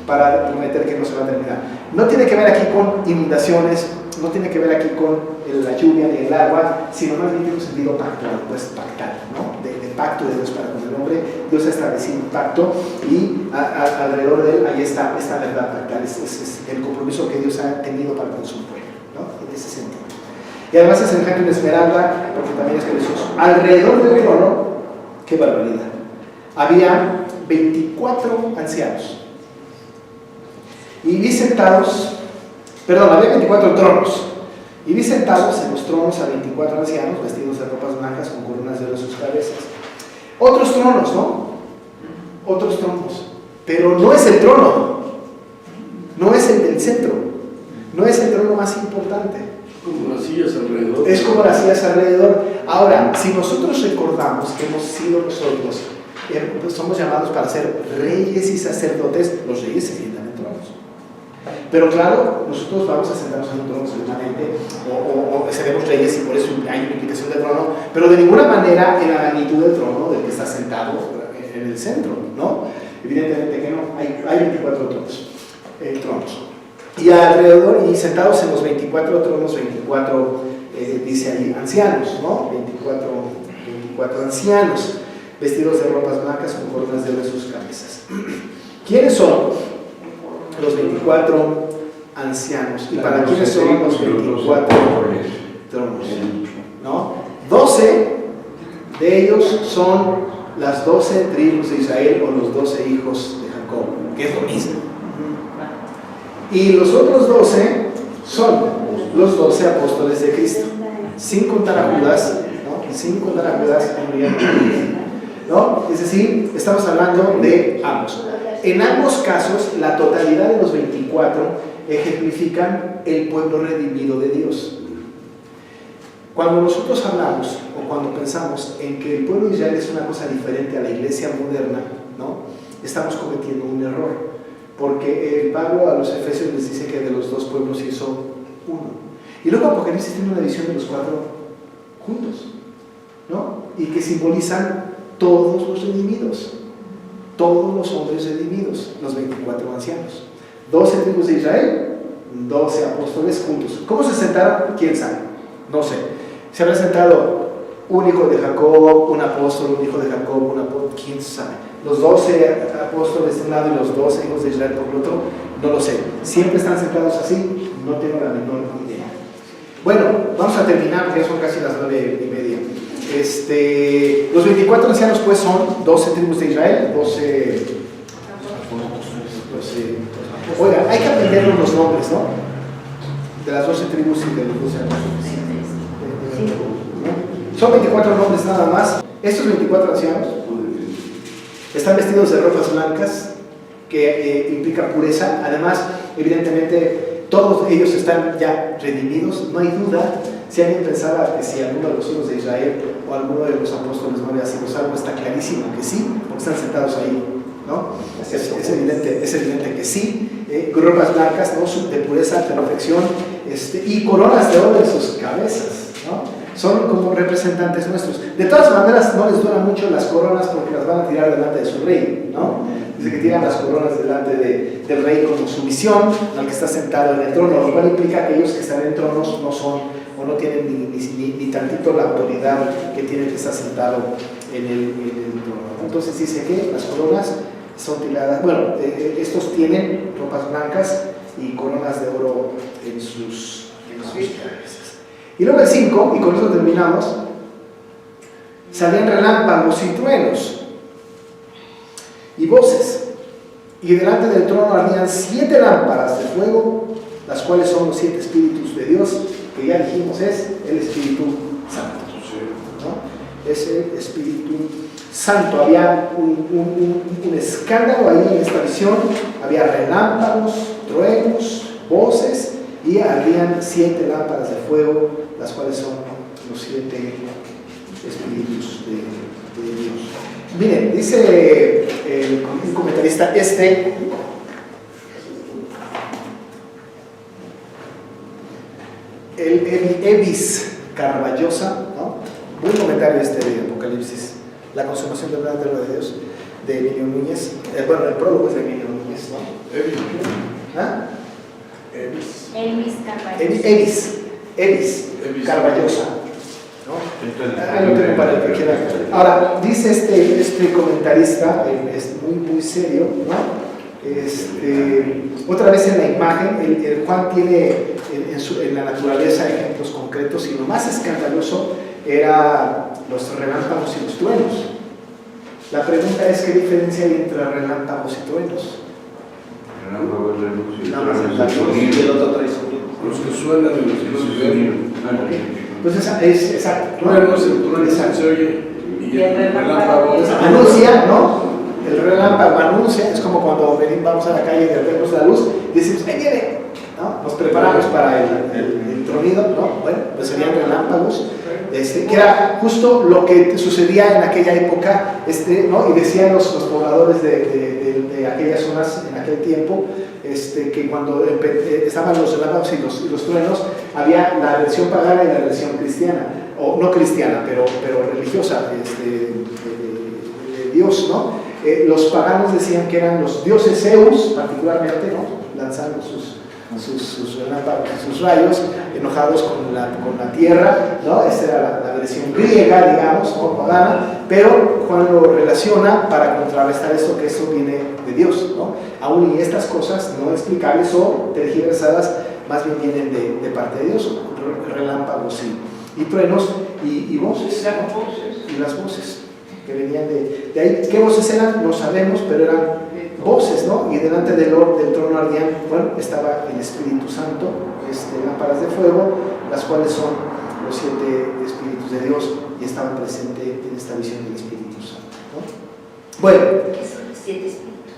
para prometer que no se va a terminar. No tiene que ver aquí con inundaciones, no tiene que ver aquí con la lluvia ni el agua, sino más bien tiene un sentido pactual, pues pactal, ¿no? De pacto de Dios para con el hombre. Dios ha establecido un pacto y alrededor de él ahí está esta verdad pactal, es el compromiso que Dios ha tenido para con su pueblo, ¿no? En ese sentido. Y además es semejante a una esmeralda, porque también es precioso. Alrededor del trono, qué barbaridad, había 24 ancianos. Y vi sentados, había 24 tronos. Y vi sentados en los tronos a 24 ancianos vestidos de ropas blancas con coronas de oro en sus cabezas. Otros tronos, ¿no? Otros tronos. Pero no es el trono. No es el del centro. No es el trono más importante.
Como las sillas alrededor.
Es como las sillas alrededor. Ahora, si nosotros recordamos que hemos sido nosotros, pues somos llamados para ser reyes y sacerdotes, los reyes se sientan en tronos. Pero claro, nosotros vamos a sentarnos en un trono seguramente, o seremos reyes y por eso hay una implicación del trono, pero de ninguna manera en la magnitud del trono del que está sentado en el centro, ¿no? Evidentemente que no, hay 24 tronos. Y alrededor, y sentados en los 24 tronos, 24, dice ahí, ancianos, ¿no? 24 ancianos, vestidos de ropas blancas con coronas de oro en sus cabezas. ¿Quiénes son los 24 ancianos? ¿Y para quiénes son los 24 tronos? ¿No? 12 de ellos son las 12 tribus de Israel o los 12 hijos de Jacob, que es lo mismo. Y los otros 12 son los 12 apóstoles de Cristo, sin contar a Judas, ¿no? Sin contar a Judas, ¿no? Es decir, estamos hablando de ambos. En ambos casos, la totalidad de los 24 ejemplifican el pueblo redimido de Dios. Cuando nosotros hablamos o cuando pensamos en que el pueblo de Israel es una cosa diferente a la iglesia moderna, ¿no? Estamos cometiendo un error. Porque Pablo a los Efesios les dice que de los dos pueblos hizo uno. Y luego Apocalipsis tiene una visión de los 4 juntos, ¿no? Y que simbolizan todos los redimidos, todos los hombres redimidos, los 24 ancianos. 12 tribus de Israel, 12 apóstoles juntos. ¿Cómo se sentaron? ¿Quién sabe? No sé. Se habrá sentado un hijo de Jacob, un apóstol, un hijo de Jacob, un apóstol, quién sabe. Los 12 apóstoles de un lado y los 12 hijos de Israel por el otro, no lo sé. Siempre están sentados así, no tengo la menor idea. Bueno, vamos a terminar, ya son casi las 9:30. Los 24 ancianos pues son 12 tribus de Israel, 12. Oiga, hay que aprendernos los nombres, ¿no? De las 12 tribus y de los 12 apóstoles. Son 24 nombres nada más. Estos 24 ancianos están vestidos de ropas blancas, que implica pureza. Además, evidentemente, todos ellos están ya redimidos. No hay duda. Si alguien pensaba que si alguno de los hijos de Israel o alguno de los apóstoles no había sido salvo, está clarísimo que sí, porque están sentados ahí, ¿no? Es evidente que sí. Ropas blancas, ¿no? De pureza, de perfección, y coronas de oro en sus cabezas, ¿no? Son como representantes nuestros. De todas maneras, no les duran mucho las coronas porque las van a tirar delante de su rey, ¿no? Dice que tiran las coronas delante del rey como su visión, al que está sentado en el trono, lo cual implica que ellos que están en tronos no son o no tienen ni tantito la autoridad que tiene el que está sentado en el trono. Entonces dice que las coronas son tiradas, bueno, estos tienen ropas blancas y coronas de oro en sus cabezas. Y luego el 5, y con eso terminamos, salían relámpagos y truenos y voces, y delante del trono ardían 7 lámparas de fuego, las cuales son los 7 espíritus de Dios, que ya dijimos es el Espíritu Santo, ¿no? Es el Espíritu Santo. Había un escándalo ahí en esta visión, había relámpagos, truenos, voces, y ardían 7 lámparas de fuego, las cuales son los 7 espíritus de Dios. Miren, dice un comentarista, el Evis Carballosa, ¿no? Buen comentario de Apocalipsis, la consumación del plan de Dios, de Emilio Núñez. Bueno, el prólogo es de Emilio Núñez, ¿no?
¿Evio?
¿Ah? Evis, Carballosa. ¿No? Ahí lo tengo para el que quiera. Ahora, dice este comentarista, es muy serio, ¿no? Otra vez en la imagen, el Juan tiene en la naturaleza ejemplos concretos, y lo más escandaloso era los relámpagos y los truenos. La pregunta es: ¿qué diferencia hay entre relámpagos y truenos?
Relámpagos de luz y
Nada más
truenos
el la
de
luz
sonido.
y el otro trae sonido.
Los que suenan y los que no suenan.
Entonces es exacto.
Truenos, el trueno se oye y el relámpago
anuncia, ¿no? El relámpago anuncia, es como cuando vamos a la calle y vemos la luz y decimos: ¡ahí viene! ¿No? Nos preparamos para el tronido, ¿no? Bueno, pues serían relámpagos, que era justo lo que sucedía en aquella época, ¿no? Y decían los pobladores de aquellas zonas en aquel tiempo, que cuando estaban los relámpagos y los truenos, había la versión pagana y la versión cristiana, o no cristiana, pero religiosa, de Dios, ¿no? Los paganos decían que eran los dioses Zeus, particularmente, ¿no? Lanzando sus relámpagos y sus rayos, enojados con la tierra, ¿no? Esta era la versión griega, digamos, ¿no? Pagana, pero Juan lo relaciona para contrarrestar esto, que eso viene de Dios, ¿no? Aún y estas cosas no explicables o tergiversadas, más bien vienen de parte de Dios, relámpagos y truenos y voces, ¿no? Y las voces que venían de ahí. ¿Qué voces eran? No sabemos, pero eran voces, ¿no? Y delante del trono ardían, bueno, estaba el Espíritu Santo, lámparas de fuego, las cuales son los 7 Espíritus de Dios, y estaban presentes en esta visión del Espíritu Santo, ¿no? Bueno.
¿Qué son los 7 Espíritus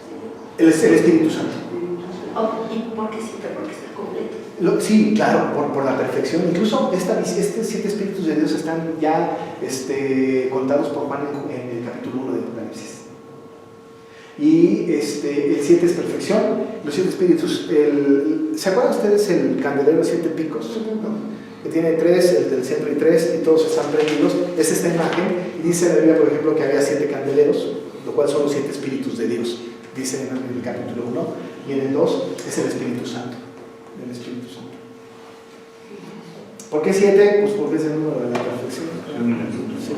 de Dios?
El Espíritu Santo.
¿Y por qué 7? Porque está completo.
Sí, claro, por la perfección. Incluso estos 7 Espíritus de Dios están ya contados por Juan en el capítulo 1 de Apocalipsis. Y el 7 es perfección, los 7 espíritus. ¿Se acuerdan ustedes el candelero de 7 picos? ¿No? Que tiene 3, el del centro y 3, y todos están prendidos. Es esta imagen, y dice en la Biblia, por ejemplo, que había 7 candeleros, lo cual son los 7 espíritus de Dios, dice en el capítulo 1, y en el 2 es el Espíritu Santo. El Espíritu Santo. ¿Por qué 7? Pues porque es el número de la perfección. Sí.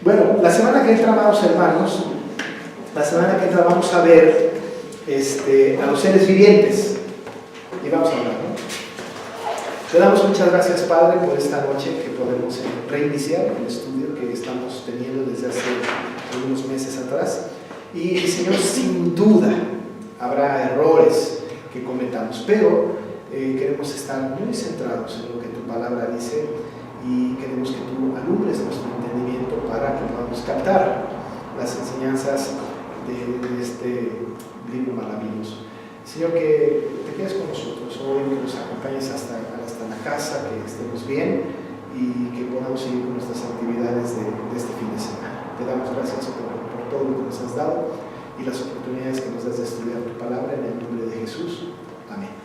Bueno, la semana que entra, amados hermanos, vamos a ver a los seres vivientes, y vamos a hablar, ¿no? Le damos muchas gracias, Padre, por esta noche que podemos reiniciar el estudio que estamos teniendo desde hace algunos meses atrás. Y Señor, sin duda habrá errores que cometamos, pero queremos estar muy centrados en lo que tu palabra dice, y queremos que tú alumbres nuestro entendimiento para que podamos captar las enseñanzas de este libro maravilloso. Señor, que te quedes con nosotros hoy, que nos acompañes hasta la casa, que estemos bien y que podamos seguir con nuestras actividades de este fin de semana. Te damos gracias por todo lo que nos has dado y las oportunidades que nos das de estudiar tu palabra, en el nombre de Jesús. Amén.